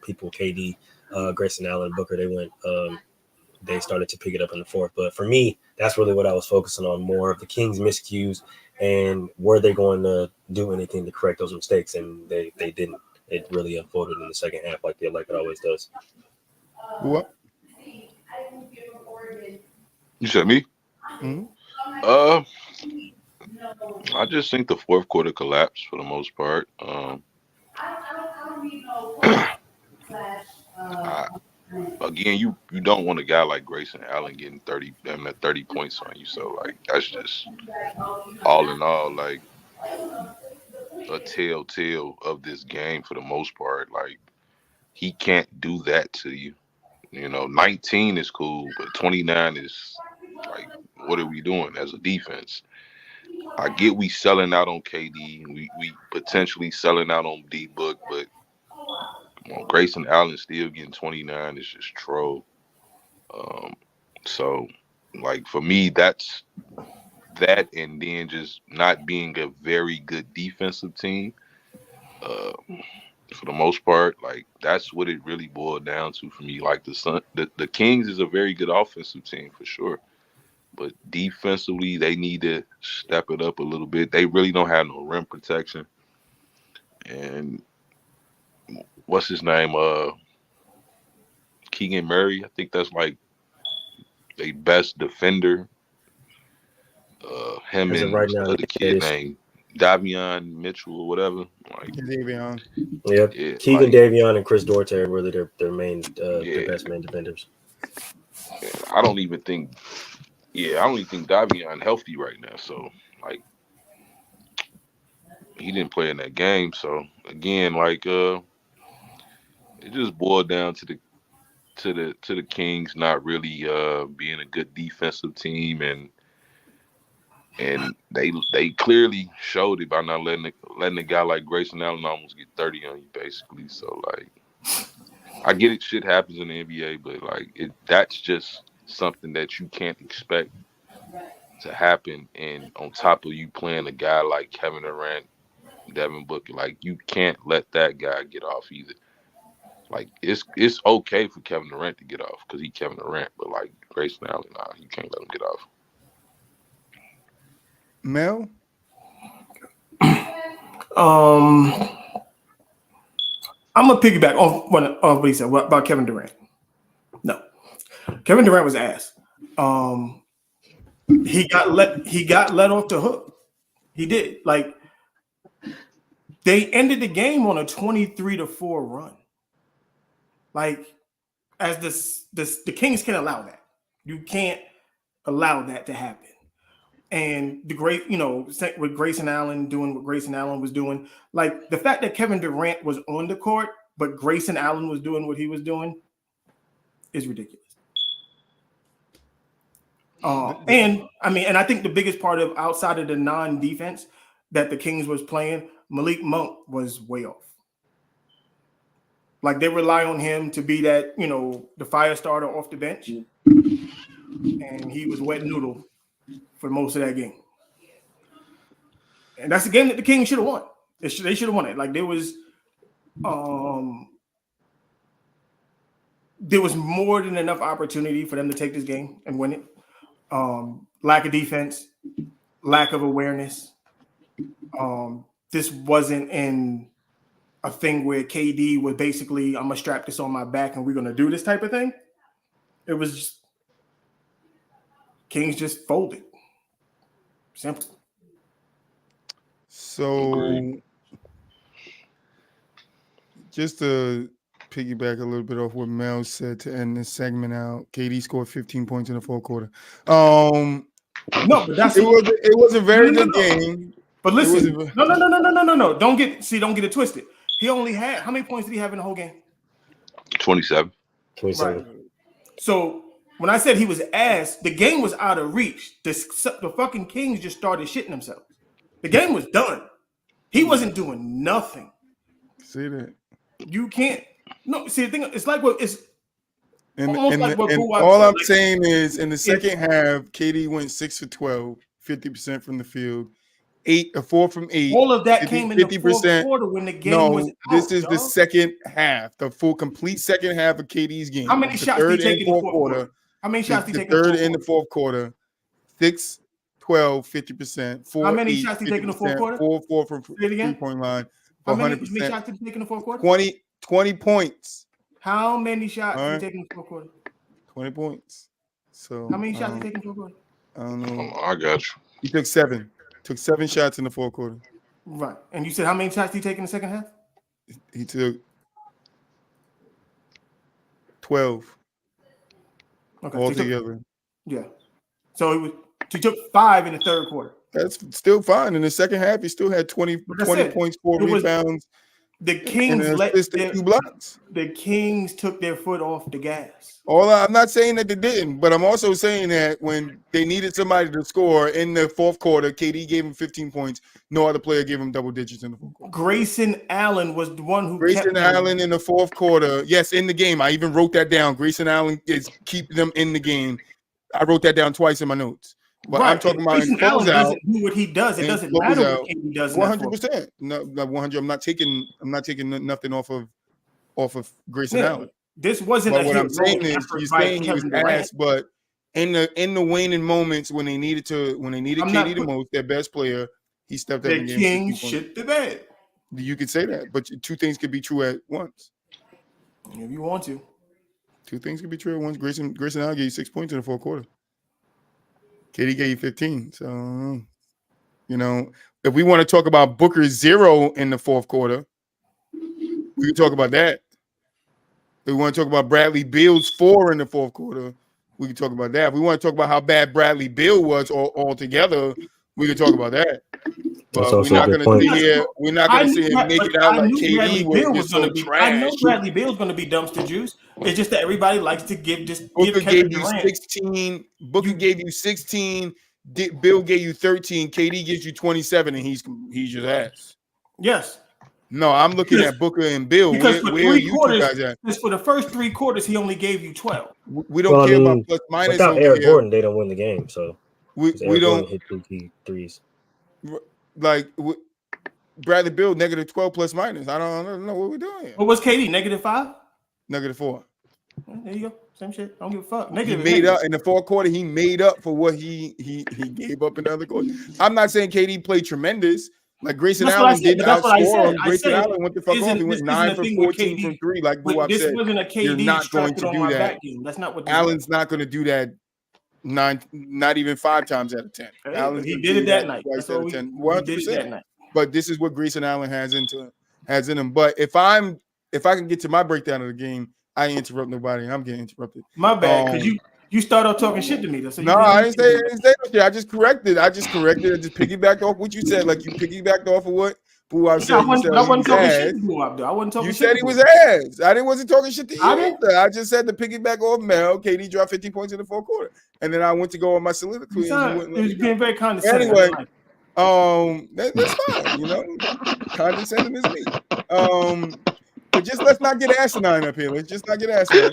people, KD, Grayson Allen, Booker. They started to pick it up in the fourth. But for me, that's really what I was focusing on, more of the Kings' miscues and were they going to do anything to correct those mistakes, and they didn't. It really unfolded in the second half like it always does. What? You said me? Mm-hmm. I just think the fourth quarter collapsed for the most part. again, you don't want a guy like Grayson Allen getting 30 points on you. So like that's just all in all like a telltale of this game for the most part. Like he can't do that to you. 19 is cool, but 29 is like, what are we doing as a defense? I get we selling out on KD, we potentially selling out on D Book, but come on, Grayson Allen still getting 29 is just troll. Um, so like for me, that's that, and then just not being a very good defensive team. Uh, for the most part, like that's what it really boiled down to for me. Like the Kings is a very good offensive team for sure, but defensively they need to step it up a little bit. They really don't have no rim protection. And what's his name? Keegan Murray. I think that's like the best defender. Him As of and right what's the now, other kid name? Davion Mitchell or whatever. Like, Davion. Yep. yeah, Keegan like, Davion and Chris Duarte are really their main their best main defenders. I don't even think Davion healthy right now. So like he didn't play in that game. So again, like it just boiled down to the Kings not really being a good defensive team, and they clearly showed it by not letting a guy like Grayson Allen almost get 30 on you basically. So like I get it, shit happens in the NBA, but like that's just something that you can't expect to happen. And on top of you playing a guy like Kevin Durant, Devin Booker, like you can't let that guy get off either. Like it's okay for Kevin Durant to get off because he's Kevin Durant, but like Grayson Allen, nah, you can't let him get off. Mel? I'm gonna piggyback on what he said about Kevin Durant. No, Kevin Durant was ass. He got let off the hook. He did. Like they ended the game on a 23-4 run. Like as the Kings can't allow that. You can't allow that to happen. And the great, with Grayson Allen doing what Grayson Allen was doing, like the fact that Kevin Durant was on the court, but Grayson Allen was doing what he was doing is ridiculous. And I think the biggest part of outside of the non-defense that the Kings was playing, Malik Monk was way off. Like they rely on him to be that, the fire starter off the bench. And he was wet noodle for most of that game. And that's the game that the Kings should have won. They should have won it. Like there was more than enough opportunity for them to take this game and win it. Lack of defense, lack of awareness. This wasn't in a thing where KD was basically, I'm gonna strap this on my back and we're gonna do this type of thing. It was just, Kings just folded. Simple. So just to piggyback a little bit off what Mel said to end this segment out, KD scored 15 points in the fourth quarter. No, but that's it was a very good game. But listen, no. Don't get it twisted. He only had, how many points did he have in the whole game? 27. Right. So when I said he was ass, the game was out of reach. The fucking Kings just started shitting themselves. The game was done. He wasn't doing nothing. See that? You can't. No, see the thing. It's like what it's. And all I'm saying is, in the second half, KD went 6 for 12, 50% from the field, 4 from 8. All of that came in the fourth quarter when the game was out. This is the second half, the full complete second half of KD's game. How many shots did he take in the fourth quarter? How many shots did he take in the third and the fourth quarter? 6, 12, 50%. 4, how many 8, shots did he take in the fourth quarter? 4 from 3-point line. How many shots did he take in the fourth quarter? 20 points. How many shots did he take in the fourth quarter? 20 points. So how many shots did he take in the fourth quarter? I don't know. I got you. He took 7. Took 7 shots in the fourth quarter. Right. And you said how many shots did he take in the second half? He took 12 Okay, altogether. yeah. So he took 5 in the third quarter. That's still fine. In the second half, he still had 20 points, 4 rebounds, the and Kings an assist and 2 blocks. The Kings took their foot off the gas. I'm not saying that they didn't, but I'm also saying that when they needed somebody to score in the fourth quarter, KD gave him 15 points. No other player gave him double digits in the fourth quarter. Grayson Allen was the one who Grayson Allen in the fourth quarter. Yes, in the game. I even wrote that down. Grayson Allen is keeping them in the game. I wrote that down twice in my notes. But I'm talking about Grayson Allen doesn't do what he does. It doesn't matter what KD does. 100%. No, 100. I'm not taking nothing off of Grayson Allen. This wasn't. But what I'm saying is, you're saying he was ass, but in the waning moments when they needed KD the most, their best player, he stepped up and gave him 60 points. Shit the bed. You could say that, but two things could be true at once. If you want to. Two things could be true at once. Grayson Allen gave you 6 points in the fourth quarter. KD gave you 15. So, if we want to talk about Booker's 0 in the fourth quarter, we can talk about that. If we want to talk about Bradley Beal's 4 in the fourth quarter, we can talk about that. If we want to talk about how bad Bradley Beal was altogether, we can talk about that. But we're not going to see here. We're not going to see him make it out like KD was so trash. I know Bradley Beal was going to be dumpster juice. It's just that everybody likes to give Booker gave you 16. Booker gave you 16. Bill gave you 13. KD gives you 27, and he's just ass. Yes. No, I'm looking at Booker and Bill. Because where are you guys at? Because for the first 3 quarters, he only gave you 12. We don't care about plus minus. Without Eric Gordon, they don't win the game. So we don't hit 2 key threes. Like Bradley Beal negative 12 plus minus. I don't know what we're doing here. What was KD? -5? -4. There you go. Same shit. I don't give a fuck. He made up in the fourth quarter. He made up for what he gave up in the other quarter. I'm not saying KD played tremendous. Like Grayson Allen didn't outscore him. Grayson Allen went the fuck off. He went 9 for 14 from 3. Like Buwap said, wasn't a KD you're not going to do that. That's not what Allen's not going to do that. Not even 5 times out of 10. Hey, he did it that night. Twice out of 10. 100%. But this is what Grayson Allen has in him. But if I can get to my breakdown of the game, I ain't interrupt nobody. I'm getting interrupted. My bad, because you started off talking shit to me. So no, I didn't say that. I just corrected. I just piggybacked off what you said. Like you piggybacked off of what Buwap said. I wasn't talking shit to Buwap, though. I wasn't talking you shit. You said he was ass. I wasn't talking shit to you either. I just said to piggyback off Mel. KD dropped 50 points in the fourth quarter. And then I went to go on my soliloquy. It was being very condescending. Anyway, that's fine. Condescending is me. But just let's not get asinine up here. Let's just not get asinine.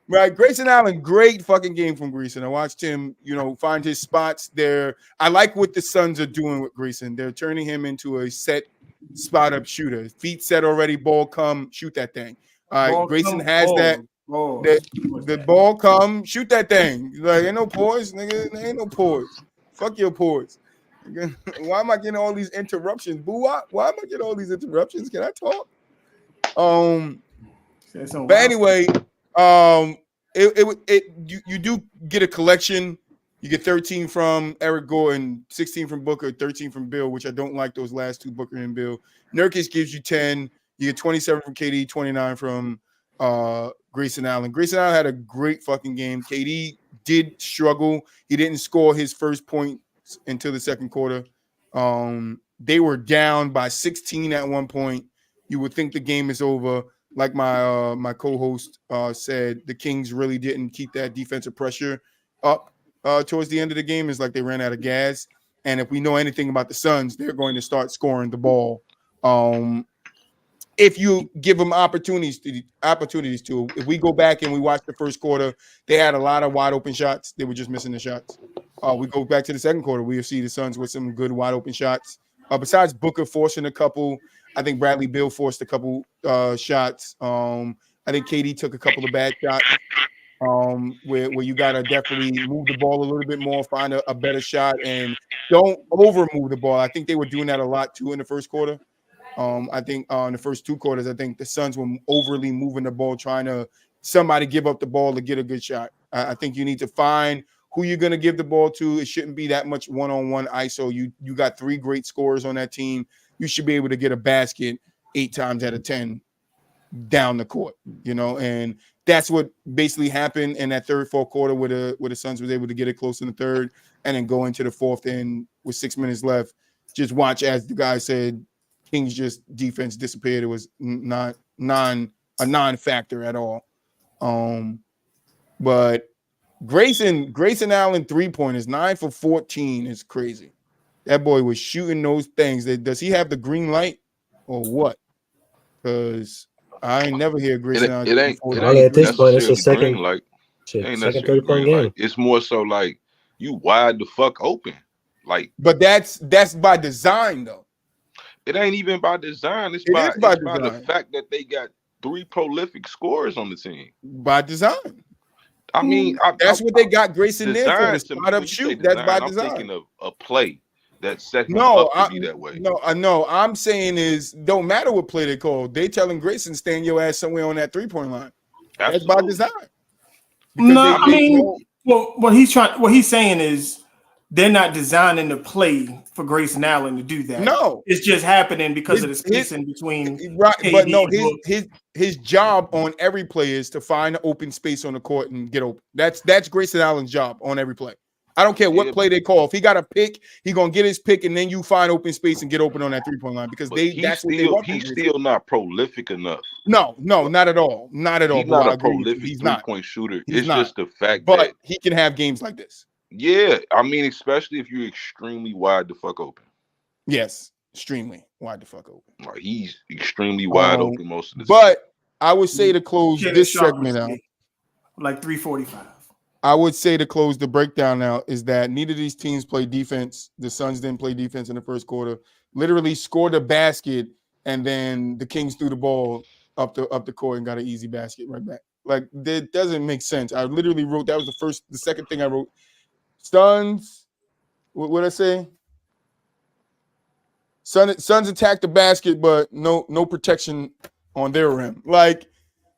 Right, Grayson Allen, great fucking game from Grayson. I watched him, find his spots there. I like what the Suns are doing with Grayson. They're turning him into a set spot up shooter. Feet set already, ball come, shoot that thing. All right, Grayson has that. The ball come, shoot that thing. Like ain't no pause, nigga. Ain't no pause. Fuck your pause. Why am I getting all these interruptions? Why am I getting all these interruptions? Can I talk? But anyway, you do get a collection. You get 13 from Eric Gordon, 16 from Booker, 13 from Bill, which I don't like those last 2, Booker and Bill. Nurkic gives you 10. You get 27 from KD, 29 from Grayson Allen. Grayson Allen had a great fucking game. KD did struggle. He didn't score his first point until the second quarter. They were down by 16 at one point. You would think the game is over. Like my co-host said, the Kings really didn't keep that defensive pressure up towards the end of the game. It's like they ran out of gas. And if we know anything about the Suns, they're going to start scoring the ball. If you give them opportunities to. If we go back and we watch the first quarter, they had a lot of wide open shots. They were just missing the shots. We go back to the second quarter, we see the Suns with some good wide open shots. Besides Booker forcing a couple, I think Bradley Beal forced a couple shots. I think KD took a couple of bad shots where you got to definitely move the ball a little bit more, find a better shot, and don't over move the ball. I think they were doing that a lot too in the first quarter. I think in the first 2 quarters, I think the Suns were overly moving the ball, trying to somebody give up the ball to get a good shot. I think you need to find who you're going to give the ball to. It shouldn't be that much one-on-one ISO. You got 3 great scorers on that team. You should be able to get a basket 8 times out of 10 down the court, and that's what basically happened in that third, fourth quarter where the Suns was able to get it close in the third and then go into the fourth, and with 6 minutes left, just watch as the guy said, Kings just defense disappeared. It was a non-factor at all. But Grayson Allen 3-pointers 9 for 14 is crazy. That boy was shooting those things. Does he have the green light or what? Because I ain't never hear Grayson Allen. It ain't at this point, it's a second second, light. Ain't second necessarily 30-point green game. light. It's more so like you wide the fuck open. Like, but that's by design though. It ain't even by design. It's It by is by the design. fact that they got 3 prolific scorers on the team. By design. I mean, that's what they got Grayson there for. The Design, spot up shoot. That's by design. I'm thinking of a play that set him No, up to be that way. No, I'm saying is don't matter what play they call. They telling Grayson stand your ass somewhere on that 3-point line. Absolutely. That's by design. No, I mean, what he's saying is they're not designing the play for Grayson Allen to do that. No, it's just happening because of the spacing between right. KD But no, and his job on every play is to find an open space on the court and get open. That's Grayson Allen's job on every play. I don't care what play they call. If he got a pick, he gonna get his pick, and then you find open space and get open on that 3-point line because that's what they want. He's still not prolific enough. No, not at all. Not at all. He's not a prolific 3-point shooter. It's just the fact that he can have games like this. Yeah, I mean, especially if you're extremely wide the fuck open. Yes, extremely wide the fuck open. Like he's extremely wide open most of the time. But I would say to close this segment out, like 3:45. I would say to close the breakdown out is that neither of these teams play defense. The Suns didn't play defense in the first quarter. Literally scored a basket, and then the Kings threw the ball up the court and got an easy basket right back. Like that doesn't make sense. I literally wrote that was the second thing I wrote. Suns, what did I say? Suns attacked the basket, but no protection on their rim. Like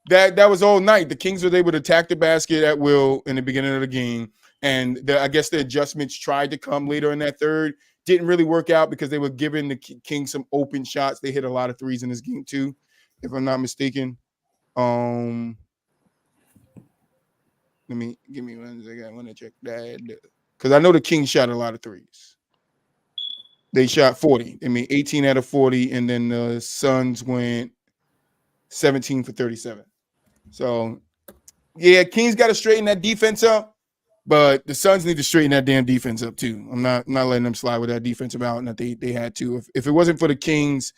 that was all night. The Kings were able to attack the basket at will in the beginning of the game, and I guess the adjustments tried to come later in that third. Didn't really work out because they were giving the Kings some open shots. They hit a lot of threes in this game too, if I'm not mistaken. Give me 1 second. I want to check that because I know the Kings shot a lot of threes. They shot 40. 18 out of 40, and then the Suns went 17 for 37. So, yeah, Kings got to straighten that defense up, but the Suns need to straighten that damn defense up too. I'm not letting them slide with that defensive out, and that they had to. If it wasn't for the Kings,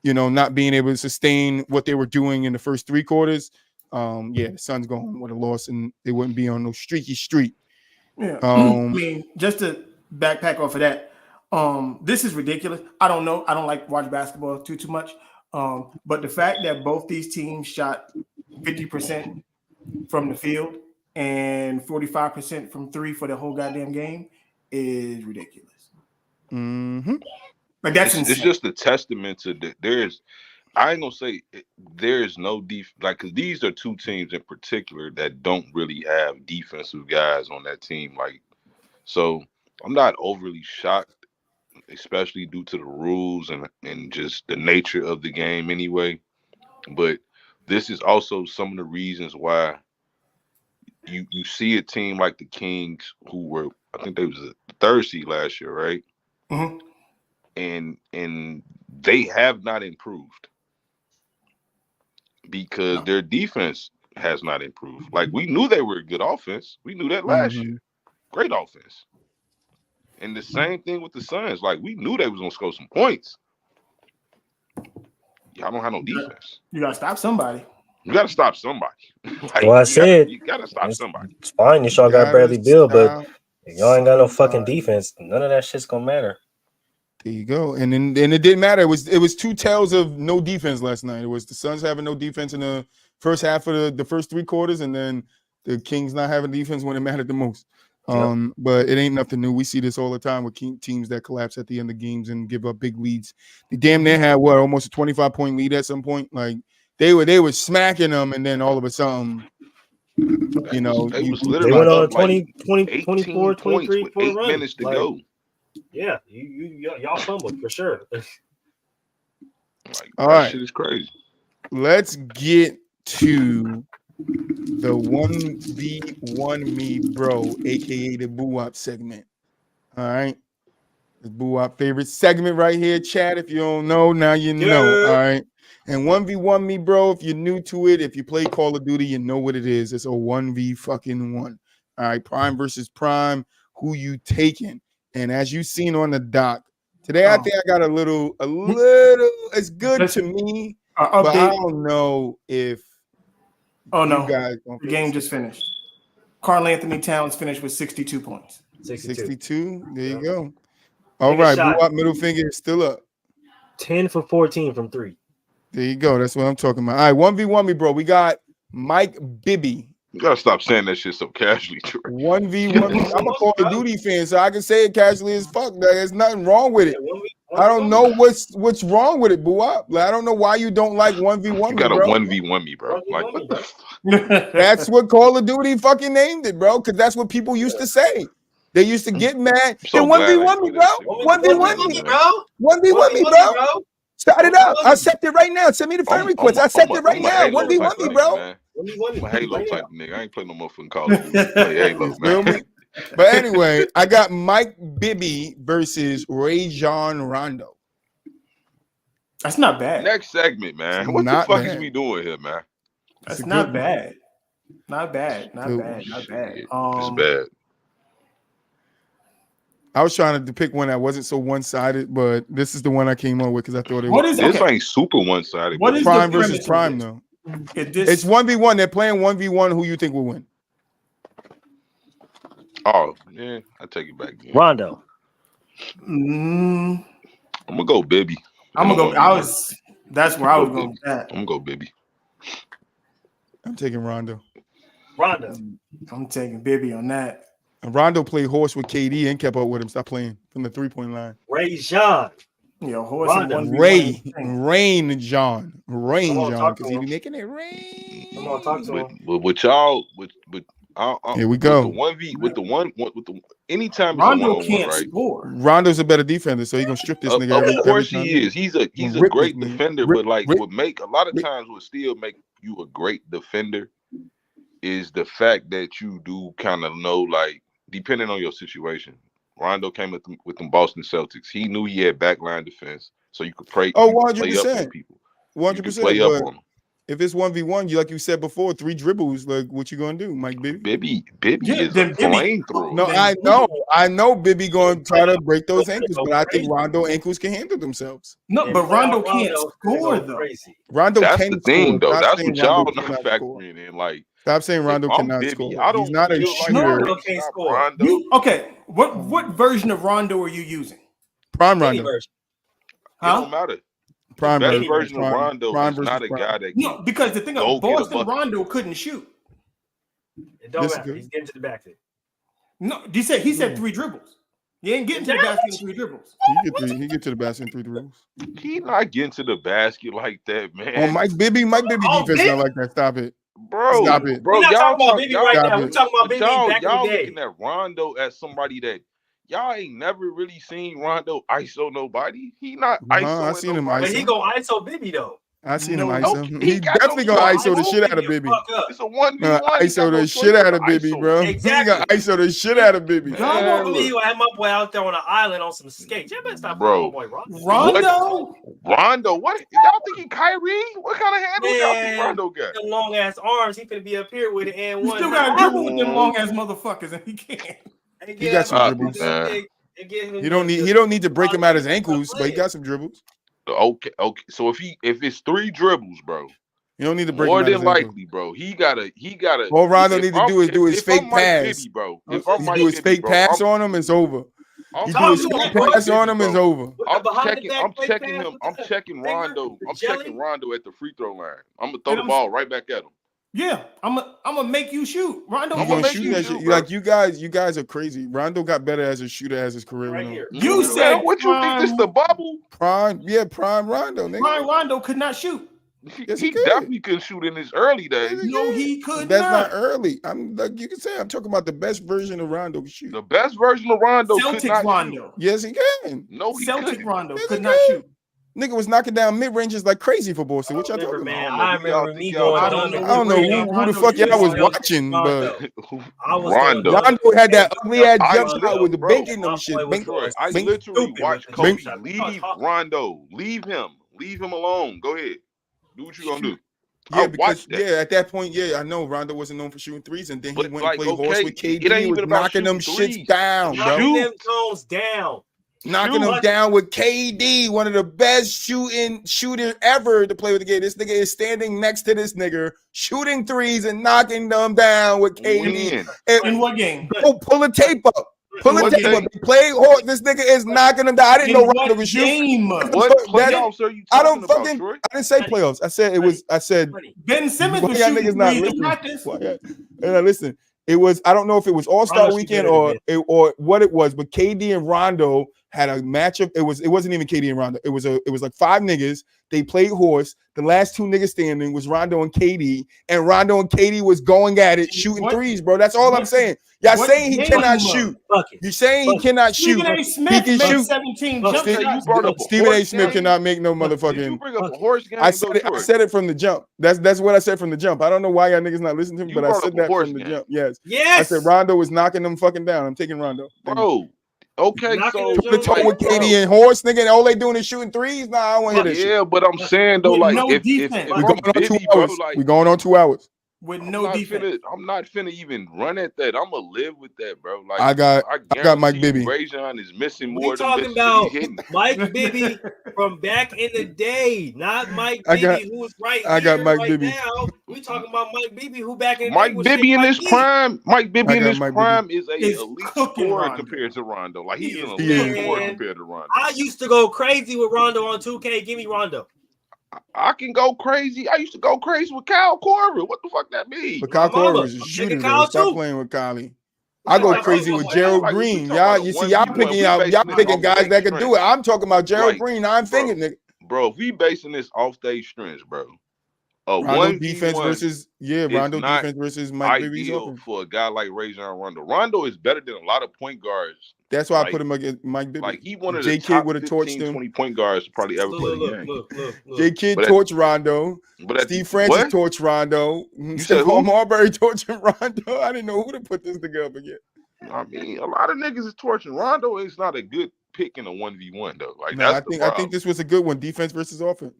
not being able to sustain what they were doing in the first 3 quarters, the Suns go home with a loss, and they wouldn't be on no streaky street. Yeah, I mean, just to backpack off of that, this is ridiculous. I don't know. I don't like watch basketball too much. But the fact that both these teams shot 50% from the field and 45% from 3 for the whole goddamn game is ridiculous. Mm-hmm. Like that's insane. It's just a testament to I ain't gonna say there is no like because these are 2 teams in particular that don't really have defensive guys on that team. Like, so I'm not overly shocked, especially due to the rules and just the nature of the game anyway. But this is also some of the reasons why you see a team like the Kings, who were, I think they was the 3rd seed last year, right? Mm-hmm. And they have not improved because their defense has not improved. Like, we knew they were a good offense. We knew that last year. Great offense. And the same thing with the Suns. Like, we knew they was gonna score some points. Y'all don't have no defense. You gotta stop somebody. You gotta stop somebody. Like, Well, I said you gotta stop somebody. It's fine. You y'all got Bradley Beal, but if y'all ain't got no fucking defense, none of that shit's gonna matter. There you go. And it didn't matter. It was 2 tales of no defense last night. It was the Suns having no defense in the first half of the first 3 quarters, and then the Kings not having defense when it mattered the most. But it ain't nothing new. We see this all the time with teams that collapse at the end of games and give up big leads. They damn near had almost a 25-point lead at some point. Like they were smacking them, and then all of a sudden, they was they literally went on up 20, like 24, 23 with for a 8 run. minutes to go. Yeah, y'all fumbled for sure. Like, all that right. shit is crazy. let's get to the 1v1 me bro, aka the Boo Wop segment. All right. The Boo Wop favorite segment right here, chat. If you don't know, now you know. All right. And 1v1 me, bro. If you're new to it, if you play Call of Duty, you know what it is. It's a 1v fucking 1. All right. Prime versus Prime. Who you taking? And as you seen on the doc, today I think I got a little, it's good to me. But I don't know if no, guys the game just finished. Karl Anthony Towns finished with 62 points. 62. There you go. All right, Boo Wop middle finger is still up. 10 for 14 from 3. There you go. That's what I'm talking about. All right, 1v1 me, bro. We got Mike Bibby. You gotta stop saying that shit so casually. 1v1. I'm a Call of Duty fan, so I can say it casually as fuck. There's nothing wrong with it. I don't know what's wrong with it, Boo Wop. Like, I don't know why you don't like 1v1 You got me, a bro. 1v1 me, bro. Like, what the fuck? That's what Call of Duty fucking named it, bro, because that's what people used to say. They used to get mad. So Then 1v1 me, bro. 1v1 me, bro. 1v1 me, bro. Start it up. I'll accept it right now. Send me the friend request. I accept it right now. 1v1 me, bro. I'm a Halo type of nigga. I ain't playing no motherfucking Call of Duty. Play Halo, man. But anyway, I got Mike Bibby versus Rajon Rondo. That's not bad. Next segment, man. What the fuck is we doing here, man? That's not bad. Not bad. Not bad. Not bad. It's bad. I was trying to pick one that wasn't so one-sided, but this is the one I came up with because I thought it was. This ain't super one-sided. What is Prime versus Prime, though? It's 1v1. They're playing 1v1. Who you think will win? Oh, yeah. I take it back. Man. Rondo. I'm gonna go Bibby. I'm gonna go. That's where I was going with that. I'm gonna go Bibby. I'm taking Rondo. I'm taking Bibby on that. And Rondo played horse with KD and kept up with him. Stop playing from the 3-point line. Rajon. Yeah, horse. Rain John. Because he be making it rain. Come on, talk to him. With y'all, here we go. With the anytime Rondo can't score. Rondo's a better defender, so he's gonna strip this nigga. Of course he is. He's a great defender, but like what make a lot of times what still make you a great defender is the fact that you do kind of know, like, depending on your situation. Rondo came with them Boston Celtics. He knew he had backline defense, so you could play. 100%. People. 100%. Play up on them. If it's 1v1, like you said before, 3 dribbles, like what you gonna do, Mike Bibby? Bibby is a flamethrower. No, I know Bibby gonna try to break those ankles, but I think Rondo ankles can handle themselves. No, but Rondo can't score though. Rondo That's can the thing, score. though. That's what y'all not factoring in. Like, stop saying Rondo cannot score. He's not a shooter. Rondo can't score. Okay, what version of Rondo are you using? Prime Rondo. It don't matter. Prime the best version of Rondo is not a guy that no, because the thing of Boston Rondo couldn't shoot. It don't matter. He's getting to the basket. No, he said 3 dribbles. He ain't getting to the basket in 3 dribbles. He get to the basket in 3 dribbles. He not getting to the basket like that, man. Oh, Mike Bibby defense not like that. Stop it. Bro, stop it. Bro, we're not talking about Bibby right now. We're talking about Bibby back in the y'all day. looking at Rondo as somebody that y'all ain't never really seen Rondo ISO nobody. He not ISO. I seen him But ISO. he go ISO Bibby though. I seen him ISO. He definitely gonna ISO the shit out of Bibby. It's a 1v1. ISO the shit out of Bibby, bro. Exactly. He gonna ISO the shit out of Bibby. Y'all won't believe he gonna have my boy out there on an island on some skates. Y'all better stop, bro. Boy Rondo? What? Y'all think he Kyrie? What kind of handle y'all think Rondo got? Them long ass arms. He finna be up here with it and He one. still got a dribble with them long ass motherfuckers, and he can't. He got some dribbles. He don't need to break him out his ankles, but he got some dribbles. Okay. So if it's 3 dribbles, bro, you don't need to break more him out than his likely, ankles. bro. He gotta. All Rondo need to do is do his fake pass. Bibby, bro. If I'm do his fake pass on him, it's over. You do his fake pass on him, it's over. I'm checking him. I'm checking Rondo. I'm checking Rondo at the free throw line. I'm gonna throw the ball right back at him. Yeah, I'm gonna make you shoot. Rondo, I'm gonna shoot that shit. Like you guys are crazy. Rondo got better as a shooter as his career went on. You said what you think this the bubble? Prime Rondo. Nigga. Prime Rondo could not shoot. Yes, he definitely couldn't shoot in his early days. No, he could That's not. not early. I'm like you can say I'm talking about the best version of Rondo can shoot. The best version of Rondo could Celtic not Rondo. Shoot. Yes, he can. No, he Celtic couldn't. Rondo Yes, could he not can. shoot. Nigga was knocking down mid ranges like crazy for Boston. What y'all talking man. about? I remember me going I dumb. don't I don't know who the fuck y'all was watching, but I was going Rondo. dumb. Rondo had that ugly ass jump I- shot with the bro, bink in them shit. Bink, Troy, I bink. literally stupid watched with the Kobe jump shot. leave Rondo. Leave him alone. Go ahead. Do what you gonna do. Yeah, I because watched that. at that point, I know Rondo wasn't known for shooting threes, and then he But, went like, and played horse okay, with it KD ain't and was even about knocking them shooting shits threes. down, bro. Knocking them cones down. Knocking them down with KD, one of the best shooter ever to play with the game. This nigga is standing next to this nigga, shooting threes and knocking them down with KD. In what game? Go pull a tape up. Pull a tape up. They played horse. This nigga is knocking them down. I didn't know Rondo could shoot. What playoffs are you talking about, Troy? I didn't say playoffs. I said it was. I said Ben Simmons why was y'all shooting niggas not threes in listening? practice. Why y'all- listen. It was. I don't know if it was All-Star Rondo weekend should be or what it was, but KD and Rondo had a matchup. It wasn't even KD and Rondo. It was like 5 niggas. They played horse. The last 2 niggas standing was Rondo and KD, and Rondo and KD was going at it, shooting threes, bro. That's all I'm saying. Y'all saying he cannot shoot. You saying he cannot shoot. Stephen A. He Smith can made shoot. 17 jump shots. Stephen A. Smith cannot make no motherfucking. Did you bring up a horse game? I said it from the jump. That's what I said from the jump. I don't know why y'all niggas not listening to me, but I said that from the jump. Yes. I said Rondo was knocking them fucking down. I'm taking Rondo. Bro. Okay, so the toe with KD and horse, nigga, and all they doing is shooting threes. Nah, I don't want to hear this. Yeah, but I'm saying though, like if we're going on 2 hours. We're going on 2 hours. With no defense. I'm not finna even run at that. I'm gonna live with that, bro. Like I got Mike Bibby. Rajon is missing We more than talking this about hitting. Mike Bibby from back in the day, not Mike I got- Bibby who's right I got here Mike right Bibby. now. We talking about Mike Bibby who back in the day Mike was Bibby shit in like his me. prime. Mike Bibby I in got his Mike prime is a Is elite cooking scorer Rondo. compared to Rondo. Like he's an He elite is. scorer compared to Rondo. I used to go crazy with Rondo on 2K. Give me Rondo. I can go crazy. I used to go crazy with Kyle Korver. What the fuck that mean? But Kyle Mama, Korver was a I'm shooter, taking though. Kyle Stop too. playing with Kylie. I go Like, crazy I'm with like, Gerald like, we Green. talking Y'all, about you a see, y'all 1v1. picking We out, y'all basing this picking off guys state that can do it. strength. I'm talking about Gerald Like, Green. I'm bro, thinking, nigga. Bro, if we basing this off stage strengths, bro, a Rondo 1v1 defense versus Rondo not defense versus Mike Bibby's ideal offense. for a guy like Rajon Rondo. Rondo is better than a lot of point guards. That's why I Like- put him against Mike Bibby. Like he one of the J Kid top would have torched 15, him. 20 point guards to probably ever play the game. Look. J Kid But at- torched Rondo. But at Steve the- Francis what? torched Rondo. You said Stephon who? Marbury torching Rondo. I didn't know who to put this together yet. I mean, a lot of niggas is torching. Rondo is not a good pick in a 1v1 though. Like No, that's I think this was a good one. Defense versus offense.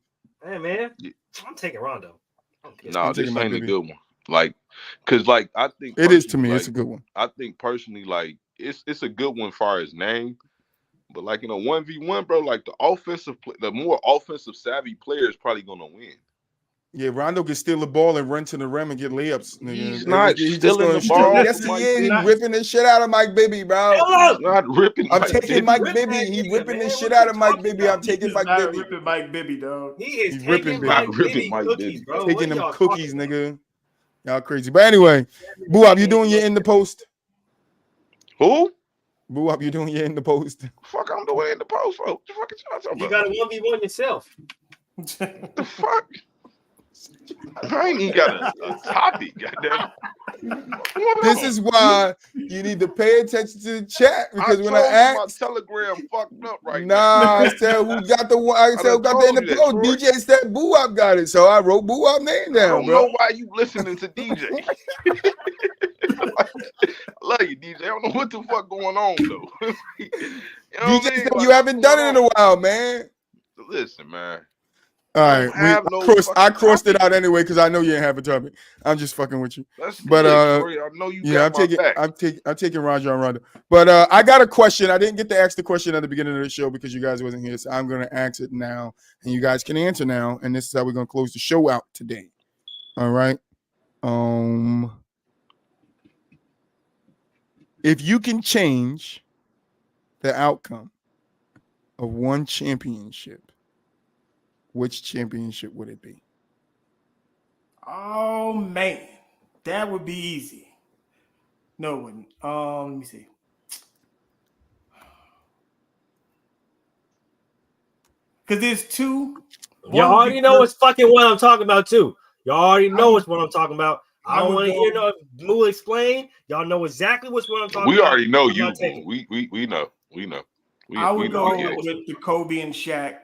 Hey man, Yeah. I'm taking Rondo. I don't care. No, I'm this taking my ain't a Bibby. good one. Like, cause like I think It is to me. personally, It's a good one. I think personally, like it's a good one far as name, but like in a 1v1, bro, like the more offensive savvy player is probably gonna win. Yeah, Rondo can steal the ball and run to the rim and get layups. Nigga. He's not just stealing gonna the shoot. ball Yes, from he Mike is. He's Bibby. ripping the shit out of Mike Bibby, bro. He's not ripping. I'm Mike taking Bibby. Mike Rip Bibby. that He nigga, ripping the man. shit What out you of Mike talking Bibby. I'm about? taking He's Mike not Bibby. ripping Mike Bibby, dog. He is He's taking ripping Mike Bibby. Bibby Mike cookies, Bibby. bro. Taking What them y'all cookies, talking about? nigga. Y'all crazy. But anyway, Boo Up, you doing your in the post? Who? Boo Up, you doing your in the post? Fuck, I'm doing in the post, bro. What the fuck is y'all talking You about? got a 1v1 yourself. What the fuck? I ain't even got a topic, goddamn. This is why you need to pay attention to the chat because when I told you my asked, Telegram fucked up right nah, now. I said who got the one. I said who got done the in the told you that, post. Troy. DJ said Boo Up got it, so I wrote Boo Up name I down, don't bro. know why you listening to DJ. I love you, DJ. I don't know what the fuck going on though. You know what I DJ mean? said Like, you haven't what's done it in going a while, man. on? Listen, man. All I right, don't have no I fucking crossed it topic. out anyway because I know you didn't have a topic. I'm just fucking with you. That's But, good, Troy. I know you Yeah, got my back. I'm taking Rajon Rondo. But I got a question. I didn't get to ask the question at the beginning of the show because you guys wasn't here, so I'm gonna ask it now, and you guys can answer now. And this is how we're gonna close the show out today. All right. If you can change the outcome of one championship, which championship would it be? Oh man, that would be easy. No, it wouldn't. Let me see. Because there's two. Y'all already know what's fucking what I'm talking about too. Y'all already know what's what I'm talking about. I don't want to hear no Blue explain. Y'all know exactly what's what I'm talking We about. already know I'm you. not taking it. We know. We know. I would we know. go Yeah. with the Kobe and Shaq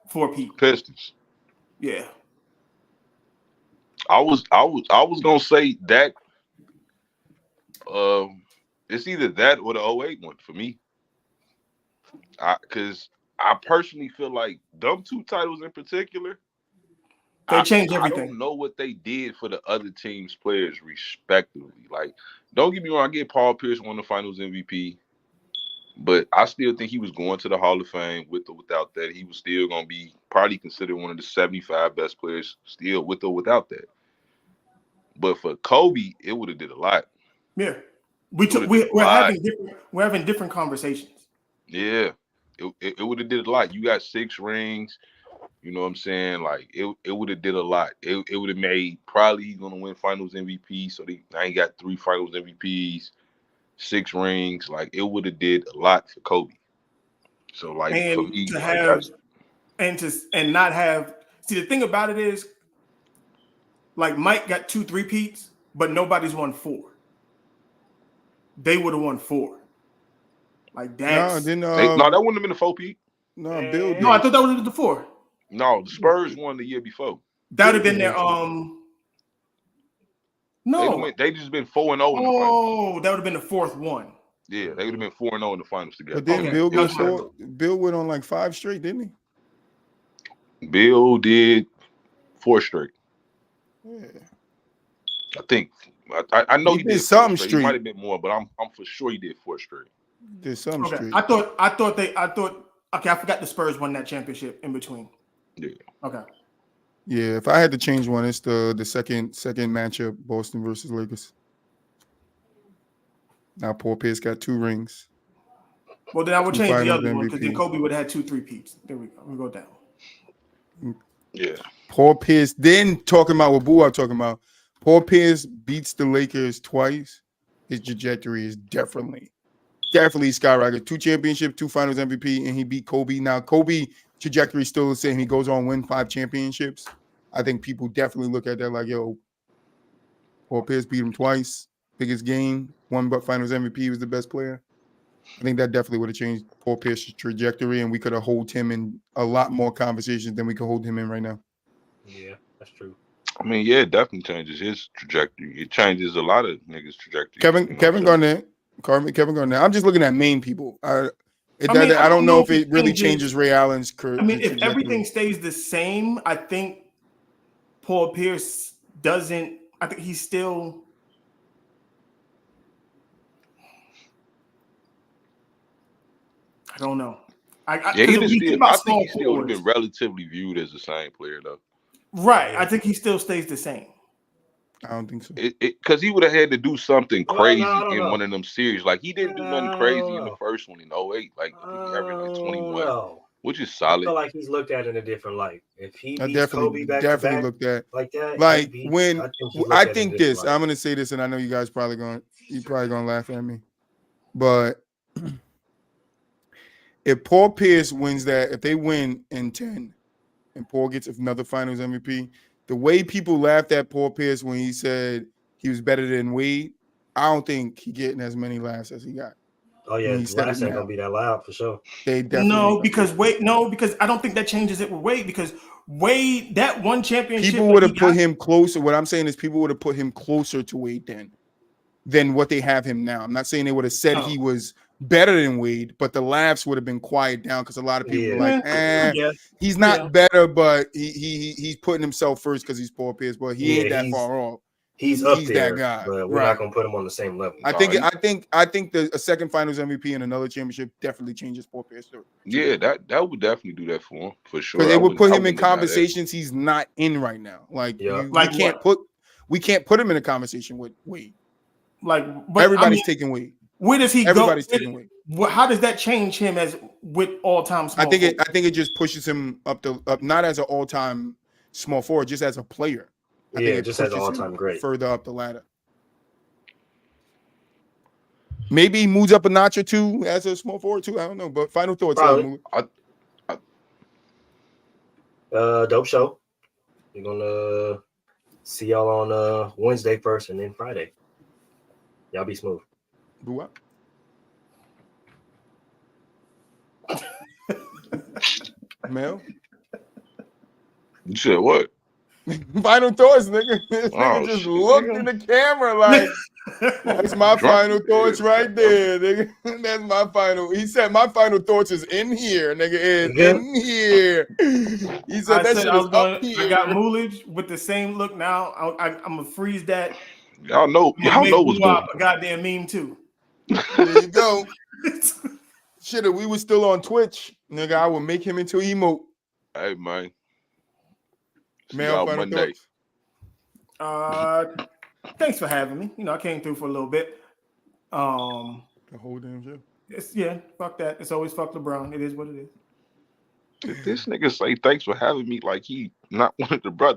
for Pete. Pistons. Yeah. I was gonna say that. It's either that or the '08 one for me. Because I personally feel like them two titles in particular. They changed I everything. don't know what they did for the other team's players respectively. Like, don't get me wrong, I get Paul Pierce won the Finals MVP, but I still think he was going to the Hall of Fame with or without that. He was still going to be probably considered one of the 75 best players still with or without that. But for Kobe, it would have did a lot. Yeah, we're having different conversations. Yeah, it would have did a lot. You got 6 rings. You know what I'm saying? Like it would have did a lot. It would have made probably he's gonna win Finals MVP. So now he got 3 Finals MVPs, 6 rings. Like it would have did a lot for Kobe. So like And for me, to like have that's and not have. See, the thing about it is, like Mike got 2 3-peats, but nobody's won 4. They would have won 4. Like that's no, that wouldn't have been a 4-peat. No, Bill did. no. I thought that was the 4. No, the Spurs won the year before. That would have been their No, They just been 4-0 in the finals. Oh, that would have been the 4th one. Yeah, they would have been 4-0 in the finals together. But then Okay, Bill that was go Bill went on like 5 straight, didn't he? Bill did 4 straight. Yeah. I think I know he did something 4 straight. straight. He might have been more, but I'm for sure he did 4 straight. Did something Okay, straight. I thought. Okay, I forgot the Spurs won that championship in between. Yeah. Okay. Yeah, if I had to change one, it's the second matchup, Boston versus Lakers. Now Paul Pierce got 2 rings. Well, then I would 2 change the Finals other one because then MVP. Kobe would have had 2 3-peats. There we go. We go down. Yeah. Paul Pierce. Then talking about what Boo talking about. Paul Pierce beats the Lakers twice. His trajectory is definitely skyrocketed. 2 championships, 2 Finals MVP, and he beat Kobe. Now Kobe trajectory is still the same. He goes on win 5 championships. I think people definitely look at that like, yo, Paul Pierce beat him twice. Biggest game, won but Finals MVP. He was the best player. I think that definitely would have changed Paul Pierce's trajectory, and we could have hold him in a lot more conversations than we could hold him in right now. Yeah, that's true. I mean, yeah, it definitely changes his trajectory. It changes a lot of niggas' trajectory. Kevin Garnett. I'm just looking at main people. I don't know if it really changes Ray Allen's career. I mean, if everything stays the same, I think Paul Pierce doesn't. I think he's still. I don't know. I think he still would have been relatively viewed as the same player, though. Right. I think he still stays the same. I don't think so. Because he would have had to do something crazy in know. one of them series. Like, he didn't do nothing crazy in the first one in 08. Like, I think he averaged like 21, which is solid. I feel like he's looked at in a different light. If he beats definitely Kobe back looked at like that, like beats, when I think this, light. I'm gonna say this, and I know you guys probably gonna laugh at me, but if Paul Pierce wins that, if they win in 10, and Paul gets another Finals MVP, the way people laughed at Paul Pierce when he said he was better than Wade, I don't think he getting as many laughs as he got. Oh yeah, the laughs ain't gonna be that loud for sure. They definitely because I don't think that changes it with Wade, because Wade, that one championship, people would have put him closer. What I'm saying is people would have put him closer to Wade than what they have him now. I'm not saying they would have said he was better than Wade, but the laughs would have been quiet down because a lot of people were like, he's not better, but he's putting himself first because he's Paul Pierce, but he ain't that far off. He's up there, that guy, but we're not gonna put him on the same level. I think a second Finals MVP and another championship definitely changes Paul Pierce. Yeah, that would definitely do that for him for sure. Because they would put him in conversations he's not in right now. Like, we can't put him in a conversation with Wade. Like, but everybody's taking Wade. Where does he Everybody's go? taking Wade. How does that change him as with all-time small forward? I think it just pushes him up not as an all-time small forward, just as a player. I think it just as an all-time great. Further up the ladder. Maybe he moves up a notch or two as a small forward too. I don't know, but final thoughts. Dope show. We're gonna see y'all on Wednesday first, and then Friday. Y'all be smooth. Boo up. Mel. You said what? Final thoughts, nigga. This nigga just shit, looked nigga. in the camera like, that's my Drunk final as thoughts hell. right there, nigga. That's my final. He said my final thoughts is in here, nigga. Is Good. in here. He said I that said shit I is was up going. here. I got Moolage with the same look now. I'm gonna freeze that. Y'all know I'm gonna make what's Blue Op going a goddamn meme too. There you go. Shit, if we was still on Twitch, nigga, I would make him into emote. on. Hey man. See Mel, y'all final Monday. thoughts. Thanks for having me. You know, I came through for a little bit. The whole damn show. Fuck that. It's always fuck LeBron. It is what it is. Did this nigga say thanks for having me like he not one of the brothers?